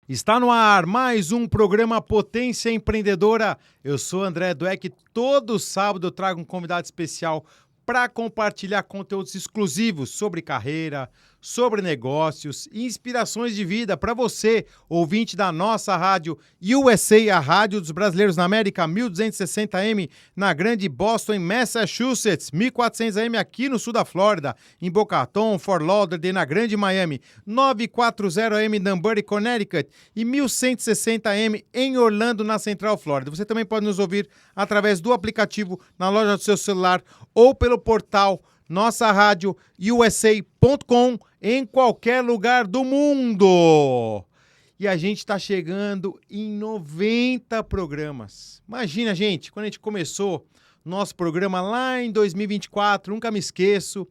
Está no ar mais um programa Potência Empreendedora. Eu sou André Dweck. Todo sábado eu trago um convidado especial para compartilhar conteúdos exclusivos sobre carreira, sobre negócios e inspirações de vida para você, ouvinte da nossa rádio USA, a Rádio dos Brasileiros na América, 1260M na Grande Boston, em Massachusetts, 1400AM aqui no sul da Flórida, em Boca Raton, Fort Lauderdale, na Grande Miami, 940AM em Danbury, Connecticut e 1160AM em Orlando, na Central Flórida. Você também pode nos ouvir através do aplicativo na loja do seu celular ou pelo portal nossa rádio USA.com em qualquer lugar do mundo. E a gente está chegando em 90 programas. Imagina, gente, quando a gente começou nosso programa lá em 2024, nunca me esqueço,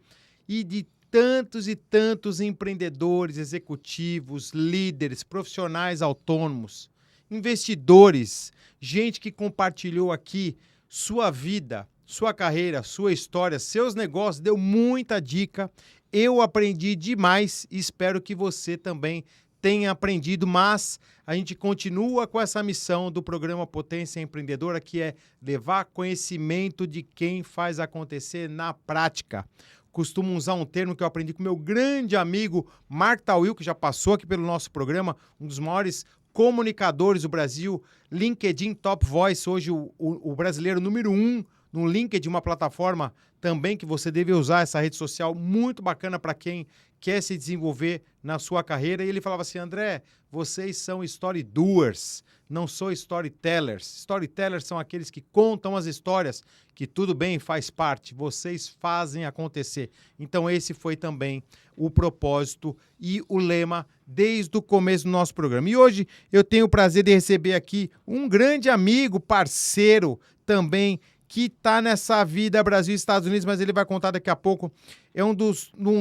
e de tantos e tantos empreendedores, executivos, líderes, profissionais autônomos, investidores, gente que compartilhou aqui sua vida, sua carreira, sua história, seus negócios, deu muita dica. Eu aprendi demais e espero que você também tenha aprendido, mas a gente continua com essa missão do programa Potência Empreendedora, que é levar conhecimento de quem faz acontecer na prática. Costumo usar um termo que eu aprendi com meu grande amigo Mark Tawil, que já passou aqui pelo nosso programa, um dos maiores comunicadores do Brasil, LinkedIn Top Voice, hoje o brasileiro número 1 no LinkedIn, uma plataforma também que você deve usar, essa rede social muito bacana para quem quer se desenvolver na sua carreira. E ele falava assim: André, vocês são story doers, não são storytellers. Storytellers são aqueles que contam as histórias, que tudo bem, faz parte, vocês fazem acontecer. Então esse foi também o propósito e o lema desde o começo do nosso programa. E hoje eu tenho o prazer de receber aqui um grande amigo, parceiro também, que está nessa vida Brasil e Estados Unidos, mas ele vai contar daqui a pouco. É um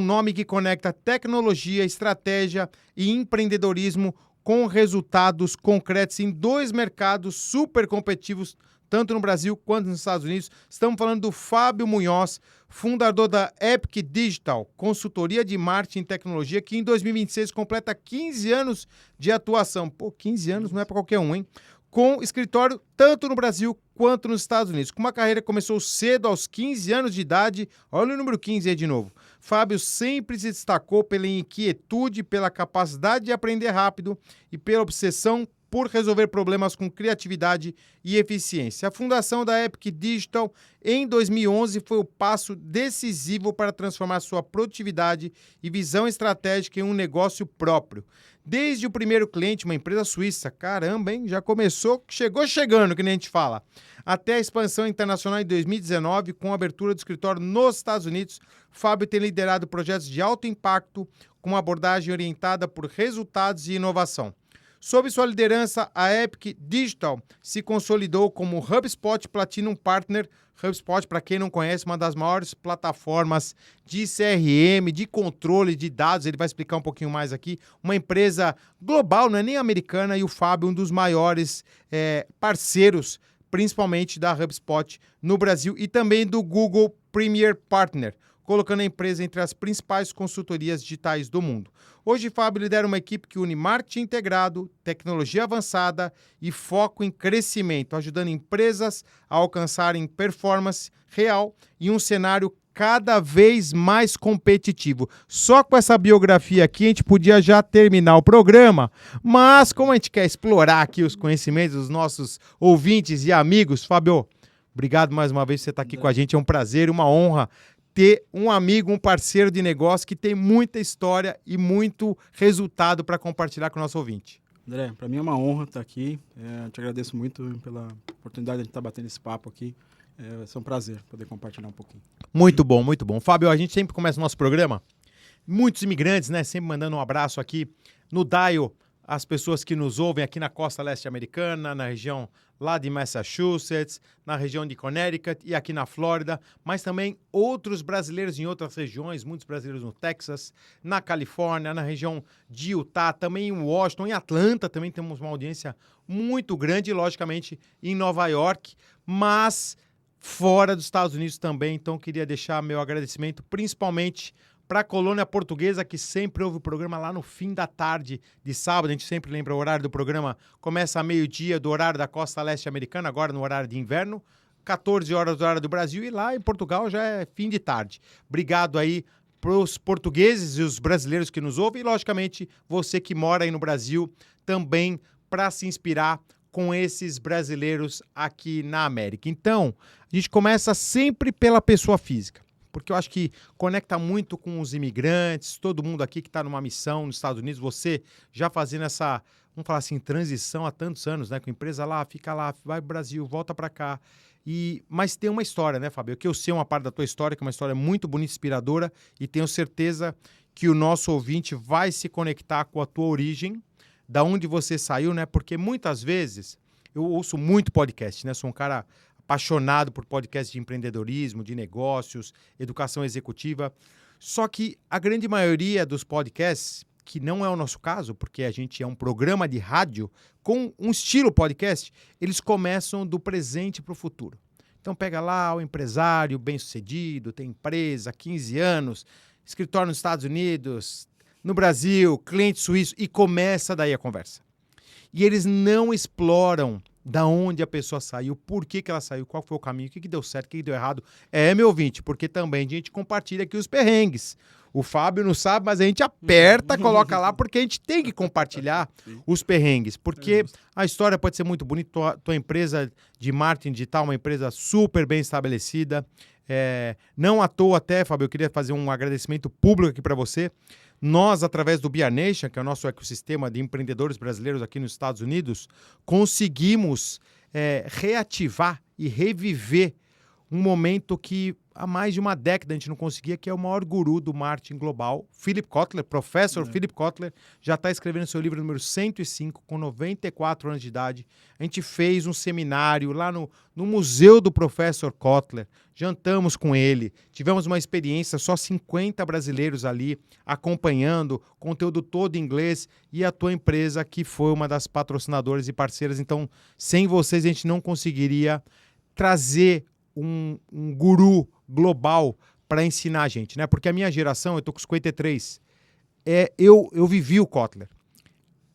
nome que conecta tecnologia, estratégia e empreendedorismo com resultados concretos em dois mercados super competitivos, tanto no Brasil quanto nos Estados Unidos. Estamos falando do Fábio Munhoz, fundador da Epic Digital, consultoria de marketing e tecnologia, que em 2026 completa 15 anos de atuação. Pô, 15 anos não é para qualquer um, hein? Com escritório tanto no Brasil quanto nos Estados Unidos. Com uma carreira que começou cedo, aos 15 anos de idade. Olha o número 15 aí de novo. Fábio sempre se destacou pela inquietude, pela capacidade de aprender rápido e pela obsessão por resolver problemas com criatividade e eficiência. A fundação da Epic Digital em 2011 foi o passo decisivo para transformar sua produtividade e visão estratégica em um negócio próprio. Desde o primeiro cliente, uma empresa suíça, caramba, hein? Já começou, chegou chegando, que nem a gente fala, até a expansão internacional em 2019, com a abertura do escritório nos Estados Unidos. Fábio tem liderado projetos de alto impacto, com uma abordagem orientada por resultados e inovação. Sob sua liderança, a Epic Digital se consolidou como HubSpot Platinum Partner. HubSpot, para quem não conhece, uma das maiores plataformas de CRM, de controle de dados. Ele vai explicar um pouquinho mais aqui. Uma empresa global, não é nem americana, e o Fábio, um dos maiores parceiros, principalmente da HubSpot no Brasil e também do Google Premier Partner, colocando a empresa entre as principais consultorias digitais do mundo. Hoje, Fábio lidera uma equipe que une marketing integrado, tecnologia avançada e foco em crescimento, ajudando empresas a alcançarem performance real em um cenário cada vez mais competitivo. Só com essa biografia aqui a gente podia já terminar o programa, mas como a gente quer explorar aqui os conhecimentos dos nossos ouvintes e amigos, Fábio, obrigado mais uma vez por você estar aqui com a gente, é um prazer, uma honra ter um amigo, um parceiro de negócio que tem muita história e muito resultado para compartilhar com o nosso ouvinte. André, para mim é uma honra estar aqui. Te agradeço muito pela oportunidade de estar batendo esse papo aqui. Vai ser um prazer poder compartilhar um pouquinho. Muito bom, muito bom. Fábio, a gente sempre começa o nosso programa, muitos imigrantes, né? Sempre mandando um abraço aqui no Dial, as pessoas que nos ouvem aqui na costa leste americana, na região lá de Massachusetts, na região de Connecticut e aqui na Flórida, mas também outros brasileiros em outras regiões, muitos brasileiros no Texas, na Califórnia, na região de Utah, também em Washington, em Atlanta também temos uma audiência muito grande, logicamente em Nova York, mas fora dos Estados Unidos também. Então queria deixar meu agradecimento principalmente para a colônia portuguesa, que sempre ouve o programa lá no fim da tarde de sábado. A gente sempre lembra o horário do programa. Começa a meio-dia do horário da costa leste americana, agora no horário de inverno. 14 horas do horário do Brasil e lá em Portugal já é fim de tarde. Obrigado aí para os portugueses e os brasileiros que nos ouvem e, logicamente, você que mora aí no Brasil também para se inspirar com esses brasileiros aqui na América. Então, a gente começa sempre pela pessoa física, porque eu acho que conecta muito com os imigrantes, todo mundo aqui que está numa missão nos Estados Unidos, você já fazendo essa, vamos falar assim, transição há tantos anos, né? Com a empresa lá, fica lá, vai pro Brasil, volta para cá. Mas tem uma história, né, Fábio? Que eu sei uma parte da tua história, que é uma história muito bonita, inspiradora, e tenho certeza que o nosso ouvinte vai se conectar com a tua origem, da onde você saiu, né? Porque muitas vezes eu ouço muito podcast, né? Sou um cara apaixonado por podcast de empreendedorismo, de negócios, educação executiva. Só que a grande maioria dos podcasts, que não é o nosso caso, porque a gente é um programa de rádio com um estilo podcast, eles começam do presente para o futuro. Então pega lá o empresário bem-sucedido, tem empresa, 15 anos, escritório nos Estados Unidos, no Brasil, cliente suíço, e começa daí a conversa. E eles não exploram da onde a pessoa saiu, por que ela saiu, qual foi o caminho, o que deu certo, o que deu errado. Meu ouvinte, porque também a gente compartilha aqui os perrengues. O Fábio não sabe, mas a gente aperta, coloca lá, porque a gente tem que compartilhar os perrengues. Porque a história pode ser muito bonita, tua empresa de marketing digital, uma empresa super bem estabelecida. Não à toa até, Fábio, eu queria fazer um agradecimento público aqui para você. Nós, através do BR Nation, que é o nosso ecossistema de empreendedores brasileiros aqui nos Estados Unidos, conseguimos reativar e reviver um momento que há mais de uma década a gente não conseguia, que é o maior guru do marketing global, Philip Kotler, professor Philip Kotler, já está escrevendo seu livro número 105, com 94 anos de idade. A gente fez um seminário lá no museu do professor Kotler, jantamos com ele, tivemos uma experiência, só 50 brasileiros ali acompanhando, conteúdo todo em inglês, e a tua empresa que foi uma das patrocinadoras e parceiras. Então, sem vocês a gente não conseguiria trazer um guru global para ensinar a gente, né? Porque a minha geração, eu tô com 53, eu vivi o Kotler.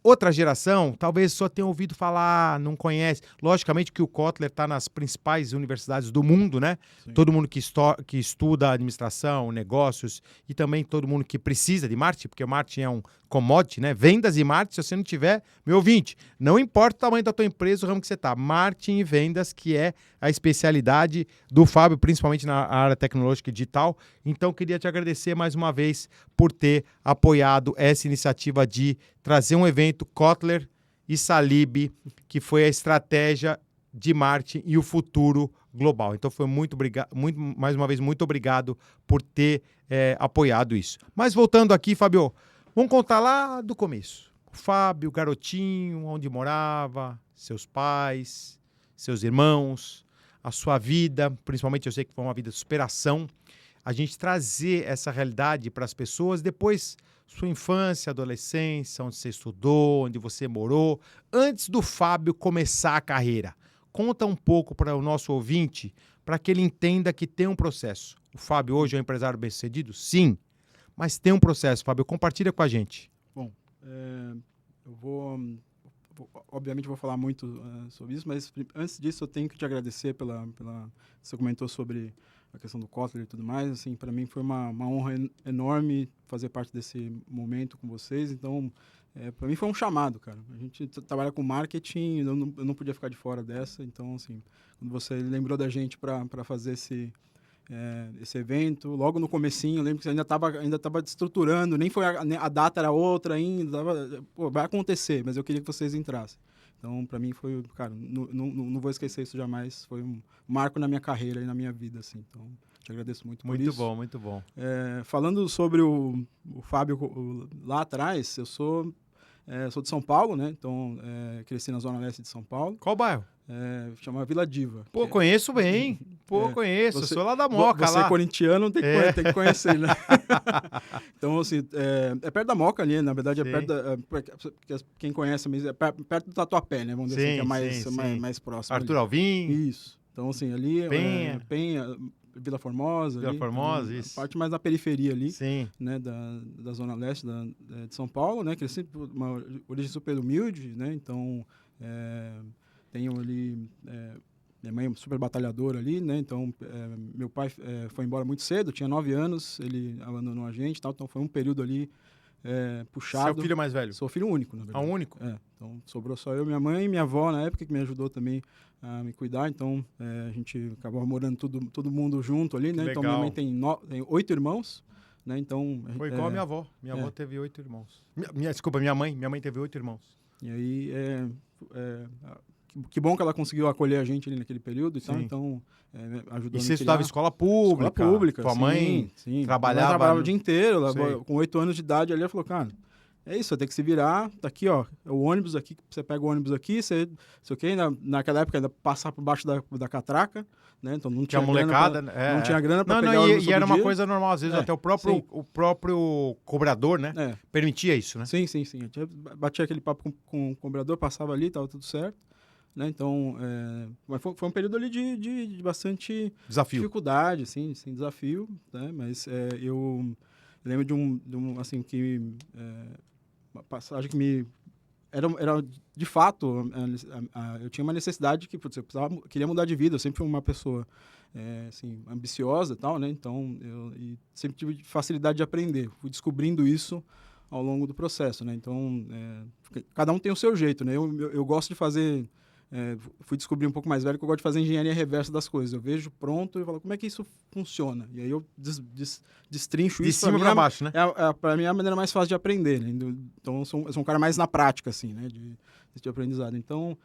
Outra geração, talvez só tenha ouvido falar, não conhece. Logicamente que o Kotler está nas principais universidades do mundo, né? Sim. Todo mundo que estuda administração, negócios, e também todo mundo que precisa de marketing, porque o marketing é um commodity, né? Vendas e marketing, se você não tiver, meu ouvinte, não importa o tamanho da tua empresa, o ramo que você está. Marketing e vendas, que é a especialidade do Fábio, principalmente na área tecnológica e digital. Então, queria te agradecer mais uma vez por ter apoiado essa iniciativa de trazer um evento Kotler e Salib, que foi a estratégia de marketing e o futuro global. Então foi mais uma vez, muito obrigado por ter apoiado isso. Mas voltando aqui, Fábio, vamos contar lá do começo. O Fábio, garotinho, onde morava, seus pais, seus irmãos, a sua vida, principalmente eu sei que foi uma vida de superação. A gente trazer essa realidade para as pessoas, depois sua infância, adolescência, onde você estudou, onde você morou, antes do Fábio começar a carreira. Conta um pouco para o nosso ouvinte, para que ele entenda que tem um processo. O Fábio hoje é um empresário bem-sucedido? Sim, mas tem um processo. Fábio, compartilha com a gente. Bom, obviamente vou falar muito sobre isso, mas antes disso eu tenho que te agradecer você comentou sobre a questão do Kotler e tudo mais. Assim, para mim foi uma honra enorme fazer parte desse momento com vocês. Então, para mim foi um chamado, cara. A gente trabalha com marketing, eu não podia ficar de fora dessa. Então, assim, quando você lembrou da gente para fazer esse evento, logo no comecinho, eu lembro que você ainda estava estruturando, nem foi a data era outra ainda, vai acontecer, mas eu queria que vocês entrassem. Então, para mim foi, cara, não vou esquecer isso jamais, foi um marco na minha carreira e na minha vida, assim. Então, te agradeço muito por isso. Muito bom, muito bom. Falando sobre o Fábio lá atrás, eu sou de São Paulo, né? Então, cresci na Zona Leste de São Paulo. Qual bairro? Chama Vila Diva. Pô, conheço bem. Conheço. Sou lá da Moca. Você é corintiano, tem que conhecer, né? Então, assim, é perto da Moca ali, na verdade, quem conhece, mas é perto do Tatuapé, né? Vamos dizer assim, que é mais próximo. Arthur Alvim. Isso. Então, assim, ali... Penha. Vila Formosa. Vila ali, Formosa, então, isso. a parte mais da periferia ali, Sim. né, da Zona Leste de São Paulo, né, cresci por uma origem super humilde, né, então tenho ali... minha mãe é super batalhadora ali, né? Então, meu pai foi embora muito cedo, tinha 9 anos, ele abandonou a gente e tal. Então, foi um período ali puxado. Você é o filho mais velho? Sou filho único, na verdade. Único? Então, sobrou só eu e minha mãe e minha avó, na época, que me ajudou também a me cuidar. Então, a gente acabou morando todo mundo junto ali, né? Legal. Então, minha mãe tem 8 irmãos, né? Então... Foi igual a minha avó. Minha avó teve 8 irmãos. Desculpa, minha mãe teve 8 irmãos. E aí, que bom que ela conseguiu acolher a gente ali naquele período e tal, então ajudou. E você estudava em escola pública? Escola pública. Tua mãe sim. trabalhava O dia inteiro, com 8 anos de idade ali, ela falou, cara, é isso, vai ter que se virar, tá aqui, ó, o ônibus aqui, você pega o ônibus aqui, sei o quê, naquela época ainda passar por baixo da catraca, né, então não tinha molecada, não tinha grana pra pegar o ônibus e era uma dia. coisa normal, às vezes até o próprio cobrador, né, permitia isso, né? Sim. Batia aquele papo com o cobrador, passava ali, tava tudo certo. Né? Então, mas foi um período ali de bastante dificuldade, assim, sem desafio, né? Mas eu lembro de um assim, que uma passagem que me... Era de fato, eu tinha uma necessidade que, putz, queria mudar de vida, eu sempre fui uma pessoa assim, ambiciosa e tal, né? Então, e sempre tive facilidade de aprender, fui descobrindo isso ao longo do processo, né? Então, cada um tem o seu jeito, né? Eu gosto de fazer... fui descobrir um pouco mais velho que eu gosto de fazer engenharia reversa das coisas. Eu vejo pronto e falo, como é que isso funciona? E aí eu destrincho isso. De cima para baixo, né? Para mim é a maneira mais fácil de aprender, né? Então eu sou um cara mais na prática, assim, né? De aprendizado. Então,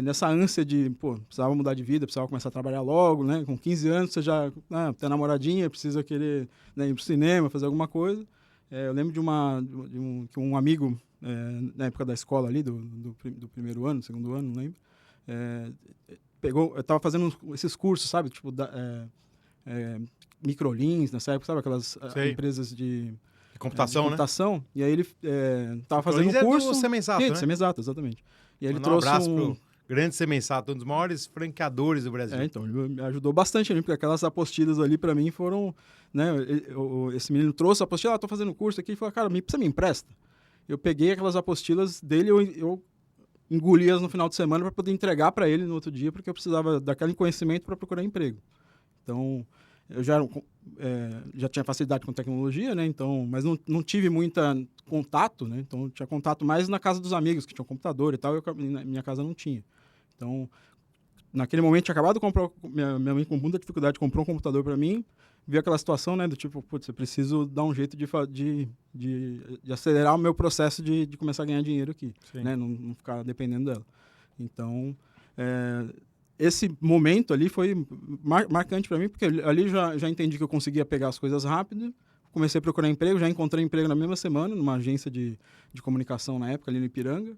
nessa ânsia de, precisava mudar de vida, precisava começar a trabalhar logo, né? Com 15 anos você já tem namoradinha, precisa querer, né, ir pro cinema, fazer alguma coisa. Eu lembro que um amigo, na época da escola ali, do primeiro ano, segundo ano, não lembro, eu estava fazendo esses cursos, sabe? Tipo, Microlins, nessa época, sabe? Aquelas empresas de computação, né? E aí ele estava fazendo um curso... do Semensato, né? Semensato, exatamente. E aí ele trouxe um abraço pro grande Semensato, um dos maiores franqueadores do Brasil. Então, ele me ajudou bastante ali, porque aquelas apostilas ali, para mim, foram... Né? Esse menino trouxe a apostila, estou fazendo curso aqui, e falou, cara, você me empresta? Eu peguei aquelas apostilas dele, eu engoli-as no final de semana para poder entregar para ele no outro dia, porque eu precisava daquele conhecimento para procurar emprego. Então, eu já tinha facilidade com tecnologia, né? Então, mas não tive muito contato, né? Então, eu tinha contato mais na casa dos amigos, que tinham computador e tal, e na minha casa não tinha. Então, naquele momento, tinha acabado de comprar, minha mãe com muita dificuldade comprou um computador para mim, vi aquela situação, né, do tipo, putz, eu preciso dar um jeito de acelerar o meu processo de começar a ganhar dinheiro aqui, né, não ficar dependendo dela. Então, esse momento ali foi marcante para mim, porque ali já entendi que eu conseguia pegar as coisas rápido, comecei a procurar emprego, já encontrei emprego na mesma semana, numa agência de comunicação na época, ali no Ipiranga,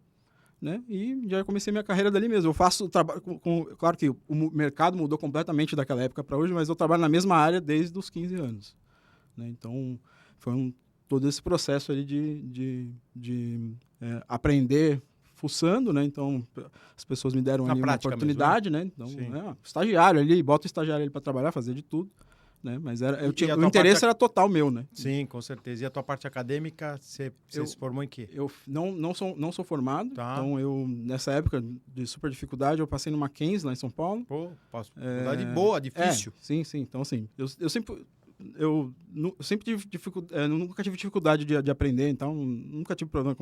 né? E já comecei minha carreira dali mesmo. Eu faço trabalho claro que o mercado mudou completamente daquela época para hoje, mas eu trabalho na mesma área desde os 15 anos, né? Então, foi todo esse processo ali de aprender fuçando, né? Então, as pessoas me deram ali uma oportunidade, mesmo, né? Então, estagiário ali, bota o estagiário ali para trabalhar, fazer de tudo. Né? Mas o interesse era total meu, né? Sim, com certeza. E a tua parte acadêmica, você se formou em quê? Eu não sou formado, tá. Então eu, nessa época de super dificuldade, eu passei no Mackenzie, lá em São Paulo. Faculdade boa, difícil. Sim. Então, assim, eu sempre tive dificuldade, nunca tive dificuldade de aprender, então nunca tive problema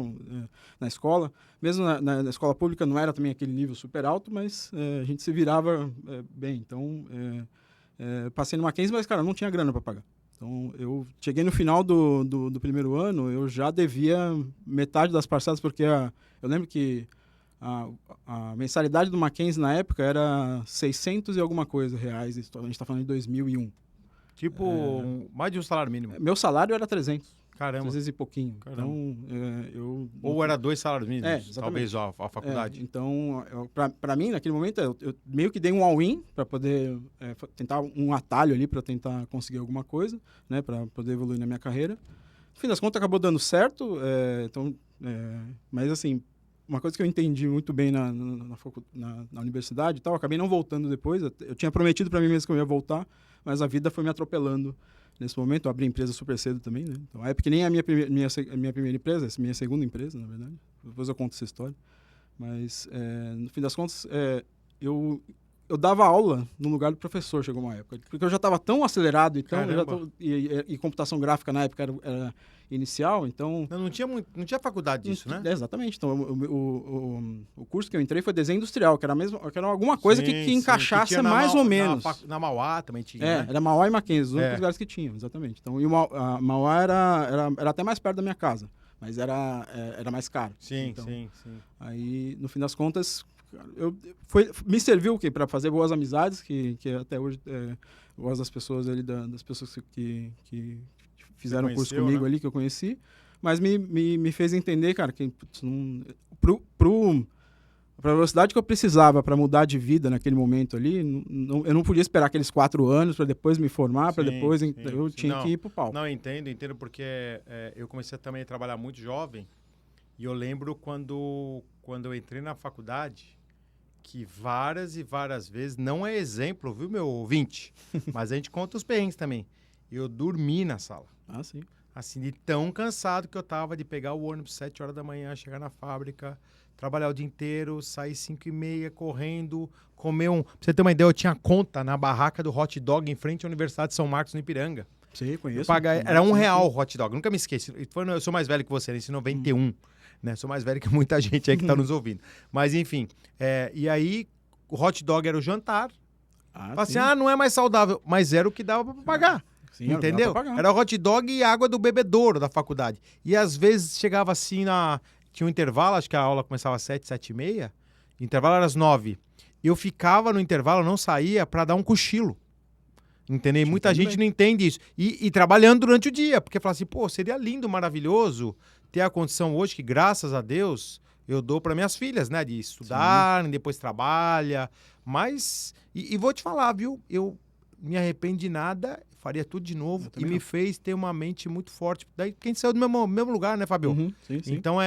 na escola. Mesmo na escola pública não era também aquele nível super alto, mas a gente se virava bem. Então, passei no Mackenzie, mas, cara, não tinha grana para pagar. Então, eu cheguei no final do primeiro ano, eu já devia metade das parcelas, porque eu lembro que a mensalidade do Mackenzie na época era 600 e alguma coisa reais, a gente está falando de 2001. Tipo, mais de um salário mínimo. Meu salário era 300. Caramba. 300 e pouquinho. Caramba. Então, Ou era 2 salários mínimos, talvez, a faculdade. Então, para mim, naquele momento, eu meio que dei um all-in para poder tentar um atalho ali para tentar conseguir alguma coisa, né, para poder evoluir na minha carreira. No fim das contas, acabou dando certo, mas assim, uma coisa que eu entendi muito bem na universidade e tal, eu acabei não voltando depois. Eu tinha prometido para mim mesmo que eu ia voltar, mas a vida foi me atropelando nesse momento. Eu abri empresa super cedo também, né? Então, a Epic nem é a minha primeira empresa, é a minha segunda empresa, na verdade. Depois eu conto essa história. Mas, no fim das contas, eu dava aula no lugar do professor, chegou uma época. Porque eu já estava tão acelerado, então, e computação gráfica na época era inicial, então... Não tinha faculdade disso, né? Exatamente. Então, o curso que eu entrei foi desenho industrial, que era alguma coisa que encaixasse que mais ou menos. Na Mauá também tinha, né? Era Mauá e Mackenzie, os únicos lugares que tinham, exatamente. Então, a Mauá era até mais perto da minha casa, mas era mais caro. Sim, então, sim. Aí, no fim das contas, me serviu o quê? Para fazer boas amizades, que até hoje eu gosto das pessoas ali, das pessoas que fizeram o curso comigo, né? Ali, que eu conheci, mas me fez entender, cara, que para a velocidade que eu precisava para mudar de vida naquele momento ali, eu não podia esperar aqueles 4 anos para depois me formar, para depois eu tinha que ir pro palco. Não, eu entendo porque eu comecei também a trabalhar muito jovem e eu lembro quando eu entrei na faculdade que várias e várias vezes, não é exemplo, viu, meu ouvinte, mas a gente conta os perrengues também. Eu dormi na sala. Ah, sim. Assim, de tão cansado que eu tava de pegar o ônibus 7 horas da manhã, chegar na fábrica, trabalhar o dia inteiro, sair 5h30, correndo, comer Pra você ter uma ideia, eu tinha conta na barraca do hot dog em frente à Universidade de São Marcos, no Ipiranga. Sim, conheço. Era R$1 o hot dog, nunca me esqueci. Eu sou mais velho que você, em 91, né? Sou mais velho que muita gente aí que tá nos ouvindo. Mas, enfim, e aí o hot dog era o jantar. Fala assim, não é mais saudável, mas era o que dava pra pagar. Sim, entendeu? Era o hot dog e água do bebedouro da faculdade. E às vezes chegava assim tinha um intervalo, acho que a aula começava às 7, 7h30. O intervalo era às 9. Eu ficava no intervalo, não saía para dar um cochilo. Entendeu? Muita gente não entende isso. E trabalhando durante o dia, porque fala assim, pô, seria lindo, maravilhoso ter a condição hoje que, graças a Deus, eu dou para minhas filhas, né? De estudar, depois trabalha. Mas, e vou te falar, viu? Eu me arrependo de nada, faria tudo de novo e me fez ter uma mente muito forte. Daí quem saiu do mesmo lugar, né, Fabio? Sim. Então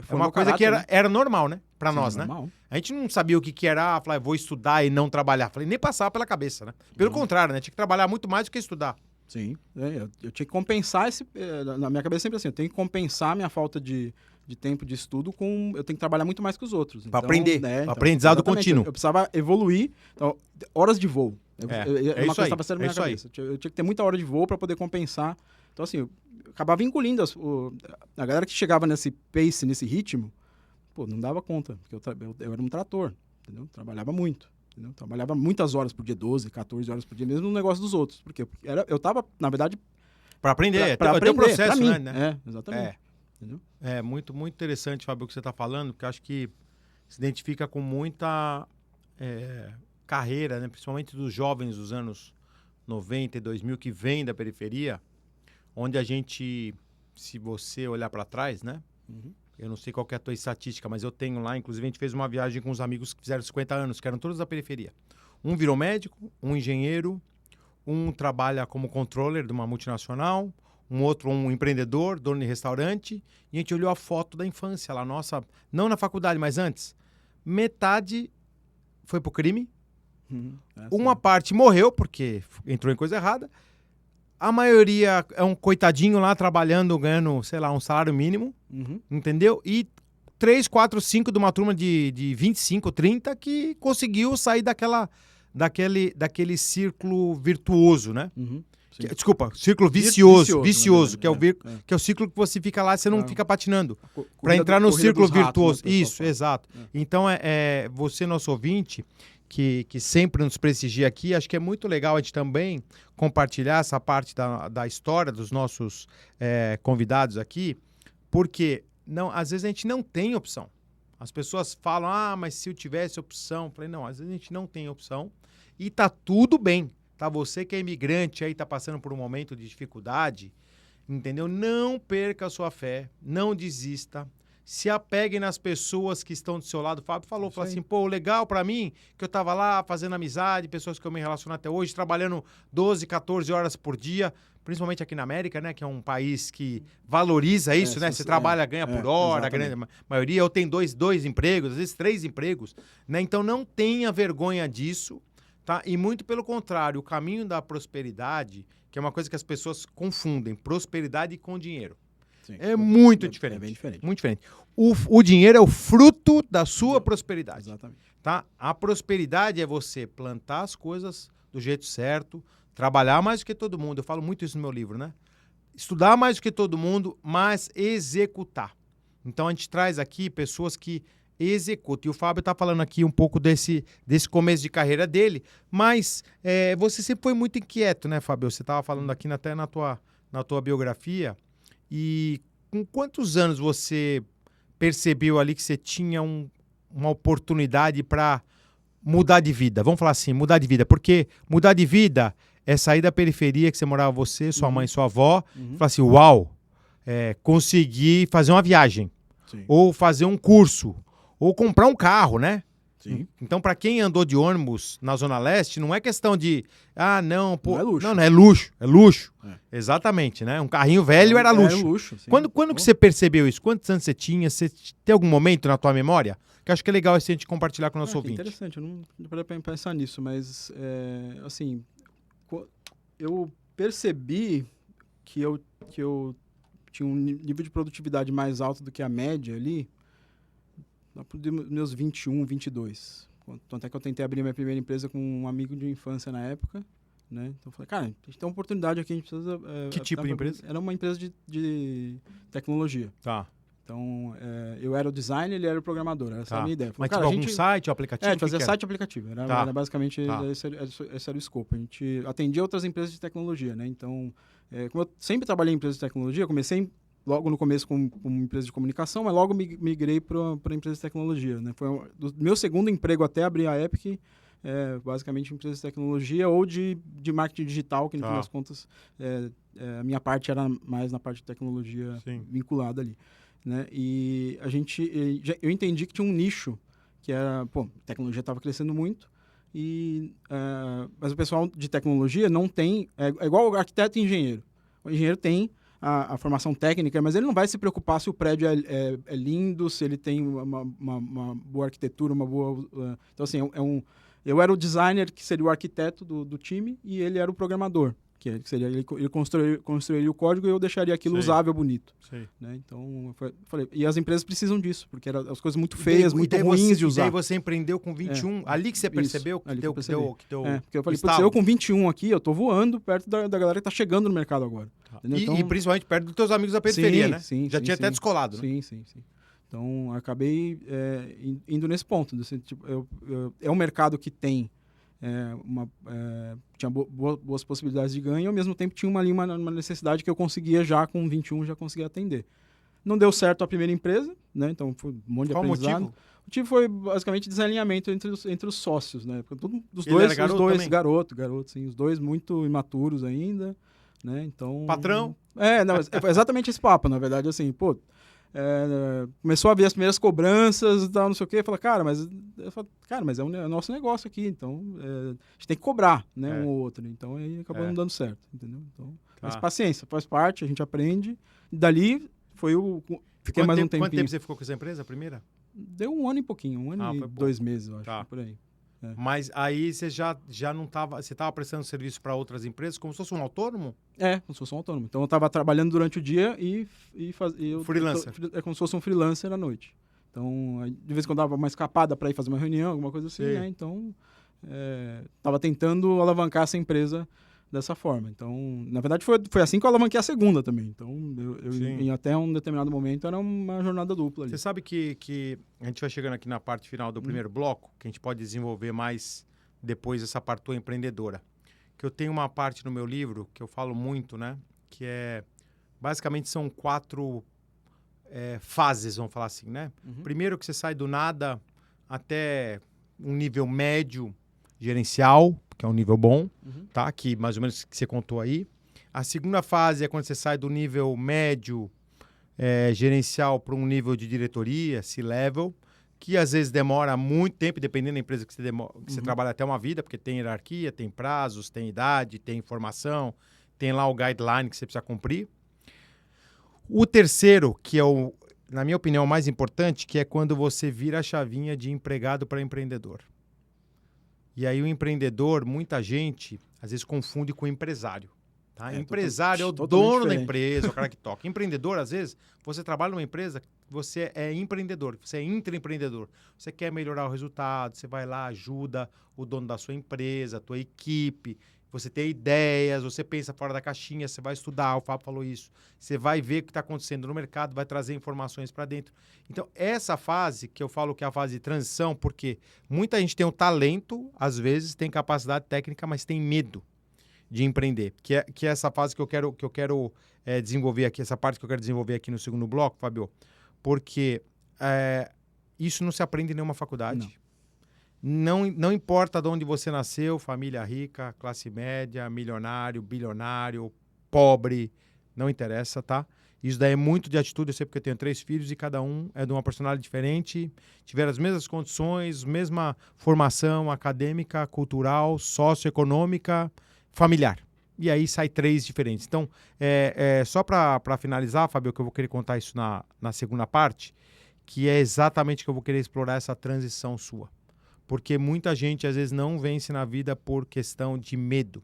foi uma coisa que era normal, né? Pra nós, normal. Né? A gente não sabia o que era, falar, vou estudar e não trabalhar. Falei, nem passava pela cabeça, né? Pelo contrário, né? Tinha que trabalhar muito mais do que estudar. Sim. Eu tinha que compensar na minha cabeça sempre assim, eu tenho que compensar a minha falta de tempo de estudo eu tenho que trabalhar muito mais que os outros. Para aprender, aprendizado contínuo. Eu precisava evoluir, então, horas de voo. Uma coisa que estava sendo na minha cabeça. Eu tinha que ter muita hora de voo para poder compensar. Então, assim, eu acabava engolindo a galera que chegava nesse pace, nesse ritmo, pô, não dava conta, porque eu era um trator, entendeu? Trabalhava muito, entendeu? Trabalhava muitas horas por dia, 12, 14 horas por dia, mesmo no negócio dos outros. Porque eu estava, na verdade... Para aprender, para aprender, o processo, mim, né? Exatamente. Entendeu? É muito, muito interessante, Fábio, o que você está falando, porque eu acho que se identifica com muita carreira, né? Principalmente dos jovens dos anos 90 e 2000 que vêm da periferia, onde a gente, se você olhar para trás, né? Eu não sei qual que é a tua estatística, mas eu tenho lá, inclusive a gente fez uma viagem com uns amigos que fizeram 50 anos, que eram todos da periferia. Um virou médico, um engenheiro, um trabalha como controller de uma multinacional, um outro um empreendedor, dono de restaurante, e a gente olhou a foto da infância lá, nossa, não na faculdade, mas antes. Metade foi pro crime, uma parte morreu porque entrou em coisa errada, a maioria é um coitadinho lá trabalhando, ganhando, sei lá, um salário mínimo, entendeu? E 3, 4, 5 de uma turma de 25, 30 que conseguiu sair daquele círculo virtuoso, né? Desculpa, círculo vicioso, que é o círculo que você fica lá e você não fica patinando. Para entrar no círculo virtuoso. Isso, exato. Então, você, nosso ouvinte, que sempre nos prestigia aqui, acho que é muito legal a gente também compartilhar essa parte da história dos nossos convidados aqui, porque às vezes a gente não tem opção. As pessoas falam, mas se eu tivesse opção... Eu falei, não, às vezes a gente não tem opção e tá tudo bem. Tá? Você que é imigrante aí, tá passando por um momento de dificuldade, entendeu? Não perca a sua fé, não desista. se apegue nas pessoas que estão do seu lado. O Fábio falou Isso aí. assim, pô, legal pra mim que eu tava lá fazendo amizade, pessoas que eu me relaciono até hoje, trabalhando 12, 14 horas por dia, principalmente aqui na América, né, que é um país que valoriza isso, né? Você trabalha, ganha por hora, a grande maioria, ou tem dois empregos, às vezes 3 empregos, né? Então não tenha vergonha disso, tá? E muito pelo contrário, o caminho da prosperidade, que é uma coisa que as pessoas confundem, prosperidade com dinheiro. Sim. É muito diferente. É bem diferente. Muito diferente. O dinheiro é o fruto da sua prosperidade. Exatamente. Tá? A prosperidade é você plantar as coisas do jeito certo, trabalhar mais do que todo mundo. Eu falo muito isso no meu livro, né? Estudar mais do que todo mundo, mas executar. Então a gente traz aqui pessoas que executam. E o Fábio está falando aqui um pouco desse começo de carreira dele, mas você sempre foi muito inquieto, né, Fábio? Você estava falando aqui até na tua biografia. E com quantos anos você percebeu ali que você tinha uma oportunidade para mudar de vida? Vamos falar assim, mudar de vida. Porque mudar de vida é sair da periferia que você morava, você, sua mãe, sua avó, e falar assim, uau, conseguir fazer uma viagem, Sim. ou fazer um curso, ou comprar um carro, né? Sim. Então, para quem andou de ônibus na Zona Leste, não é questão de, não, pô, Não é luxo. Não é luxo, é luxo. É. Exatamente, né? Um carrinho velho era luxo. Era luxo, sim. Quando que você percebeu isso? Quantos anos você tinha? Você tem algum momento na tua memória? Que eu acho que é legal esse a gente compartilhar com o nosso ouvinte. Interessante, eu não parei para pensar nisso, mas, assim, eu percebi que eu tinha um nível de produtividade mais alto do que a média ali, nos meus 21, 22. Tanto é que eu tentei abrir minha primeira empresa com um amigo de infância na época, né? Então eu falei, cara, a gente tem uma oportunidade aqui, a gente precisa... Que tipo de empresa? Era uma empresa de tecnologia. Tá. Então, eu era o designer, ele era o programador. Essa era a minha ideia. Mas falei, tipo algum site ou aplicativo? A gente fazia site e aplicativo. Era basicamente, Tá. esse era o escopo. A gente atendia outras empresas de tecnologia, né? Então, como eu sempre trabalhei em empresas de tecnologia, comecei logo no começo com uma empresa de comunicação, mas logo migrei para empresa de tecnologia, né? Foi do meu segundo emprego até abrir a Epic, basicamente empresa de tecnologia ou de marketing digital, que no fim das contas a minha parte era mais na parte de tecnologia vinculada ali, né? E eu entendi que tinha um nicho que era, a tecnologia estava crescendo muito, mas o pessoal de tecnologia não tem, é igual arquiteto e engenheiro. O engenheiro tem a formação técnica, mas ele não vai se preocupar se o prédio é lindo, se ele tem uma boa arquitetura, uma boa... Então, assim, eu era o designer, que seria o arquiteto do time, e ele era o programador, que seria ele construiria o código e eu deixaria aquilo usável, bonito. Né? Então, eu falei, e as empresas precisam disso, porque eram as coisas muito feias, muito ruins de usar. E daí você empreendeu com 21, ali que você percebeu que deu... Porque eu falei, putz, eu com 21 aqui, eu tô voando perto da galera que tá chegando no mercado agora. Então, e principalmente perto dos teus amigos da periferia, né? Já tinha até descolado, né? Sim. Então, acabei indo nesse ponto. Tipo, é um mercado que tem tinha boas possibilidades de ganho e, ao mesmo tempo, tinha uma necessidade que eu conseguia já, com 21, já conseguia atender. Não deu certo a primeira empresa, né? Então, foi um monte de aprendizado. Qual o motivo? O motivo foi, basicamente, desalinhamento entre os sócios, né? Porque os dois garoto, sim, os dois muito imaturos ainda, né? Então... Patrão? Foi exatamente esse papo, na verdade, assim, começou a ver as primeiras cobranças e tal, não sei o quê, fala, cara, mas é o nosso negócio aqui, então a gente tem que cobrar, né, um ou outro, então aí acabou não dando certo, entendeu? Então, mas paciência, faz parte, a gente aprende, e dali fiquei mais um tempinho. Quanto tempo você ficou com essa empresa, a primeira? Deu um ano e pouquinho, um ano e 2 meses, eu acho, por aí. Mas aí você já não estava... Você estava prestando serviço para outras empresas como se fosse um autônomo? Como se fosse um autônomo. Então eu estava trabalhando durante o dia e freelancer. É como se fosse um freelancer à noite. Então, de vez em quando dava uma escapada para ir fazer uma reunião, alguma coisa assim, né? Então, estava tentando alavancar essa empresa dessa forma. Então, na verdade, foi assim que eu alavanquei a segunda também. Então, em até um determinado momento, era uma jornada dupla ali. Você sabe que a gente vai chegando aqui na parte final do primeiro bloco, que a gente pode desenvolver mais depois essa parte tua empreendedora. Que eu tenho uma parte no meu livro que eu falo muito, né? Que basicamente são 4 fases, vamos falar assim, né? Primeiro que você sai do nada até um nível médio gerencial, que é um nível bom, tá? Que mais ou menos que você contou aí. A segunda fase é quando você sai do nível médio gerencial para um nível de diretoria, C-level, que às vezes demora muito tempo, dependendo da empresa que você trabalha até uma vida, porque tem hierarquia, tem prazos, tem idade, tem informação, tem lá o guideline que você precisa cumprir. O terceiro, que é na minha opinião, o mais importante, que é quando você vira a chavinha de empregado para empreendedor. E aí o empreendedor, muita gente, às vezes confunde com o empresário. Tá? Empresário é o dono da empresa, o cara que toca. Empreendedor, às vezes, você trabalha numa empresa, você é empreendedor, você é intraempreendedor. Você quer melhorar o resultado, você vai lá, ajuda o dono da sua empresa, a tua equipe, você tem ideias, você pensa fora da caixinha, você vai estudar, o Fábio falou isso, você vai ver o que está acontecendo no mercado, vai trazer informações para dentro. Então, essa fase, que eu falo que é a fase de transição, porque muita gente tem um talento, às vezes tem capacidade técnica, mas tem medo de empreender, que é essa fase que eu quero desenvolver aqui, essa parte que eu quero desenvolver aqui no segundo bloco, Fábio, porque isso não se aprende em nenhuma faculdade. Não importa de onde você nasceu, família rica, classe média, milionário, bilionário, pobre, não interessa, tá? Isso daí é muito de atitude, eu sei porque eu tenho 3 filhos e cada um é de uma personalidade diferente, tiveram as mesmas condições, mesma formação acadêmica, cultural, socioeconômica, familiar. E aí sai 3 diferentes. Então, só para finalizar, Fábio, que eu vou querer contar isso na segunda parte, que é exatamente que eu vou querer explorar essa transição sua. Porque muita gente, às vezes, não vence na vida por questão de medo.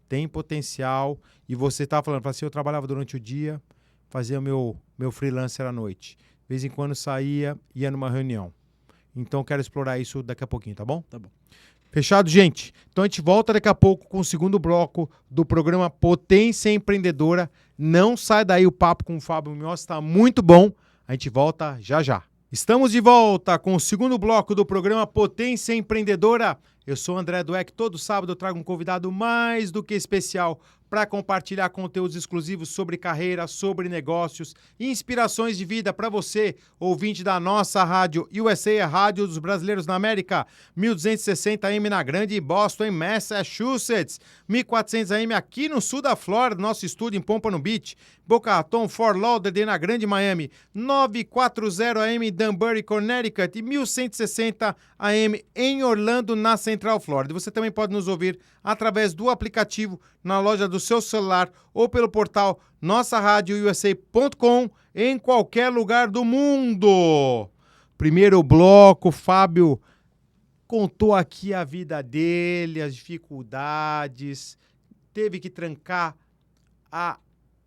Tem potencial. E você está falando, assim, eu trabalhava durante o dia, fazia o meu freelancer à noite. De vez em quando saía, ia numa reunião. Então, quero explorar isso daqui a pouquinho, tá bom? Tá bom. Fechado, gente? Então, a gente volta daqui a pouco com o segundo bloco do programa Potência Empreendedora. Não sai daí, o papo com o Fábio Munhoz está muito bom. A gente volta já já. Estamos de volta com o segundo bloco do programa Potência Empreendedora. Eu sou o André Dweck. Todo sábado eu trago um convidado mais do que especial para compartilhar conteúdos exclusivos sobre carreira, sobre negócios e inspirações de vida para você, ouvinte da nossa rádio USA, a Rádio dos Brasileiros na América, 1260 AM na Grande Boston, em Massachusetts, 1400 AM aqui no sul da Flórida, nosso estúdio em Pompano Beach, Boca Raton, Fort Lauderdale na Grande Miami, 940 AM em Danbury, Connecticut e 1160 AM em Orlando, na Central Flórida. Você também pode nos ouvir através do aplicativo na loja do seu celular ou pelo portal nossaradiousa.com em qualquer lugar do mundo. Primeiro bloco, Fábio contou aqui a vida dele, as dificuldades, teve que trancar a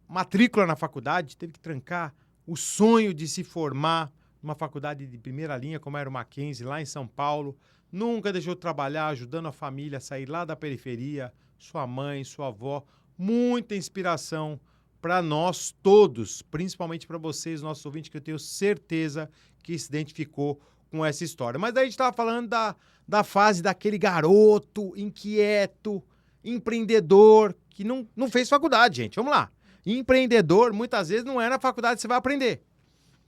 matrícula na faculdade, teve que trancar o sonho de se formar numa faculdade de primeira linha, como era o Mackenzie, lá em São Paulo. Nunca deixou de trabalhar, ajudando a família a sair lá da periferia, sua mãe, sua avó. Muita inspiração para nós todos, principalmente para vocês, nossos ouvintes, que eu tenho certeza que se identificou com essa história. Mas daí a gente estava falando da fase daquele garoto inquieto, empreendedor, que não fez faculdade, gente. Vamos lá. Empreendedor, muitas vezes, não é na faculdade que você vai aprender,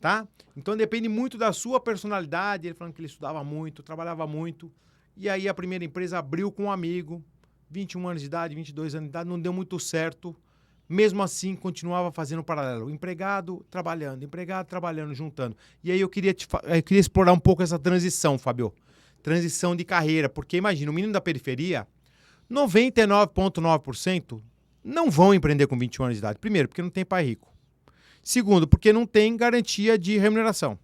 tá? Então, depende muito da sua personalidade. Ele falando que ele estudava muito, trabalhava muito. E aí, a primeira empresa abriu com um amigo, 21 anos de idade, 22 anos de idade, não deu muito certo. Mesmo assim, continuava fazendo paralelo. Empregado, trabalhando, juntando. E aí, eu queria explorar um pouco essa transição, Fábio. Transição de carreira. Porque, imagina, o menino da periferia, 99,9% não vão empreender com 21 anos de idade. Primeiro, porque não tem pai rico. Segundo, porque não tem garantia de remuneração.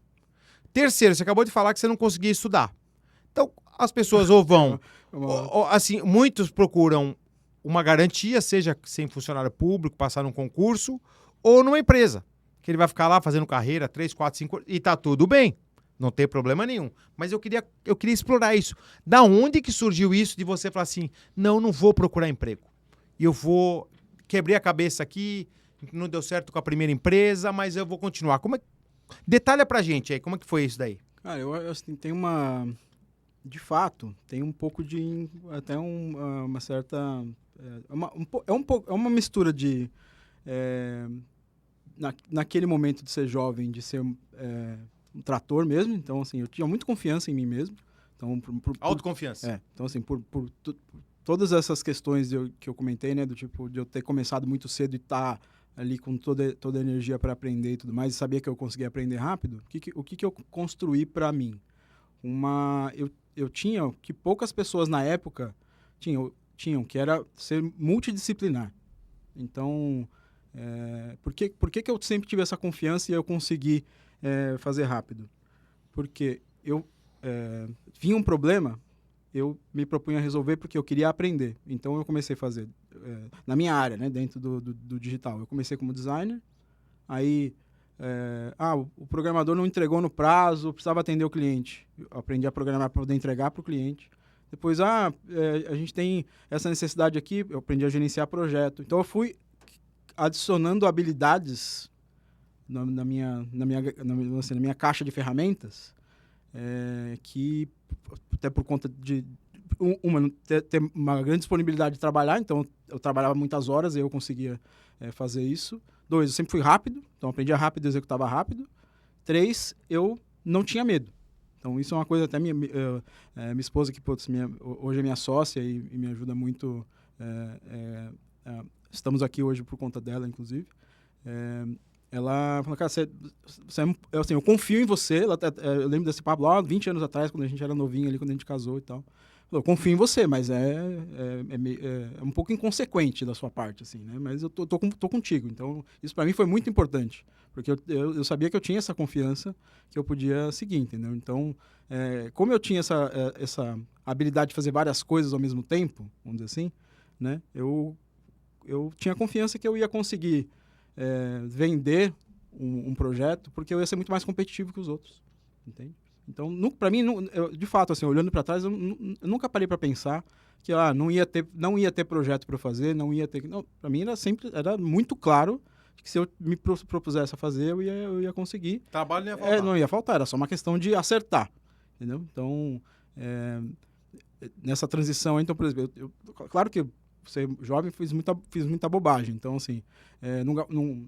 Terceiro, você acabou de falar que você não conseguia estudar. Então, as pessoas ou vão... assim, muitos procuram uma garantia, seja sem funcionário público, passar num concurso, ou numa empresa, que ele vai ficar lá fazendo carreira 3, 4, 5... E tá tudo bem, não tem problema nenhum. Mas eu queria explorar isso. Da onde que surgiu isso de você falar assim, não vou procurar emprego. E eu vou... Quebrei a cabeça aqui, não deu certo com a primeira empresa, mas eu vou continuar. Detalha pra gente aí, como é que foi isso daí? Cara, eu assim, tem uma... De fato, tem um pouco de... Até uma certa... É uma mistura de... naquele momento de ser jovem, de ser um trator mesmo. Então, assim, eu tinha muita confiança em mim mesmo. Então, autoconfiança. Então, assim, por todas essas questões que eu comentei, né, do tipo de eu ter começado muito cedo e estar ali com toda a energia para aprender e tudo mais, e sabia que eu conseguia aprender rápido, o que eu construí para mim? Eu tinha o que poucas pessoas na época tinham, que era ser multidisciplinar. Então, por que eu sempre tive essa confiança e eu consegui fazer rápido? Porque vinha um problema, eu me propunha a resolver porque eu queria aprender. Então, eu comecei a fazer, na minha área, né, dentro do digital. Eu comecei como designer, aí, o programador não entregou no prazo, precisava atender o cliente. Eu aprendi a programar para poder entregar para o cliente. Depois, a gente tem essa necessidade aqui, eu aprendi a gerenciar projeto. Então, eu fui adicionando habilidades na minha caixa de ferramentas, que até por conta de ter uma grande disponibilidade de trabalhar, então eu trabalhava muitas horas e eu conseguia fazer isso. 2, eu sempre fui rápido, então aprendia rápido e executava rápido. 3, eu não tinha medo. Então isso é uma coisa, até minha esposa, que hoje é minha sócia e me ajuda muito, estamos aqui hoje por conta dela, inclusive. Ela falou, cara, assim, eu confio em você. Eu lembro desse papo lá 20 anos atrás, quando a gente era novinho ali, quando a gente casou e tal. Eu confio em você, mas é um pouco inconsequente da sua parte, assim, né? Mas eu tô contigo. Então, isso para mim foi muito importante, porque eu sabia que eu tinha essa confiança que eu podia seguir, entendeu? Então, como eu tinha essa habilidade de fazer várias coisas ao mesmo tempo, vamos dizer assim, né? Eu tinha confiança que eu ia conseguir vender um projeto, porque eu ia ser muito mais competitivo que os outros, entende? Então, para mim, de fato, assim, olhando para trás, eu nunca parei para pensar que não ia ter projeto para eu fazer, não ia ter... Não, para mim era muito claro que se eu me propusesse a fazer, eu ia conseguir. Trabalho não ia faltar. Não ia faltar, era só uma questão de acertar, entendeu? Então, nessa transição, então, por exemplo, claro que ser jovem, fiz muita bobagem. Então, assim,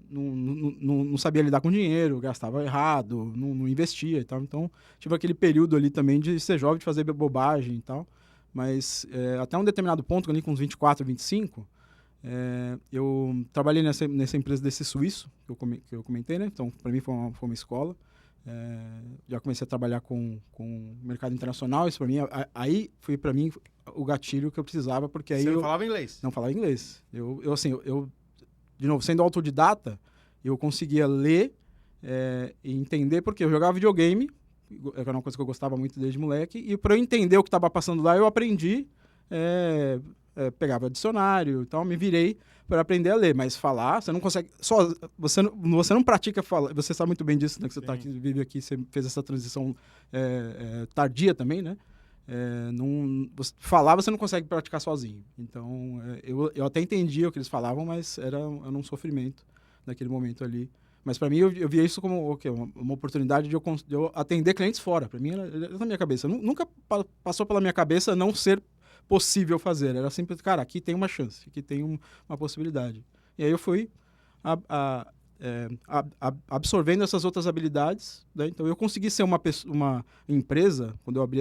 não sabia lidar com dinheiro, gastava errado, não investia e tal. Então, tive aquele período ali também de ser jovem, de fazer bobagem e tal. Mas, até um determinado ponto, ali com uns 24, 25, eu trabalhei nessa empresa desse suíço, que eu comentei, né? Então, para mim foi uma escola. Já comecei a trabalhar com o mercado internacional. Isso para mim, aí foi para mim o gatilho que eu precisava, porque aí Você não falava inglês? Não falava inglês. De novo, sendo autodidata, eu conseguia ler e entender, porque eu jogava videogame, era uma coisa que eu gostava muito desde moleque, e para eu entender o que estava passando lá, eu aprendi, pegava dicionário e tal, me virei para aprender a ler, mas falar, você não consegue... Você não pratica falar, você sabe muito bem disso, né, que você vive aqui, você fez essa transição tardia também, né? Falar você não consegue praticar sozinho. Então, eu até entendia o que eles falavam, mas era um sofrimento naquele momento ali. Mas para mim, eu via isso como uma oportunidade de eu atender clientes fora. Para mim, era na minha cabeça. Nunca passou pela minha cabeça não ser possível fazer. Era sempre, cara, aqui tem uma chance, aqui tem uma possibilidade. E aí eu fui absorvendo essas outras habilidades, né? Então eu consegui ser uma empresa, quando eu abri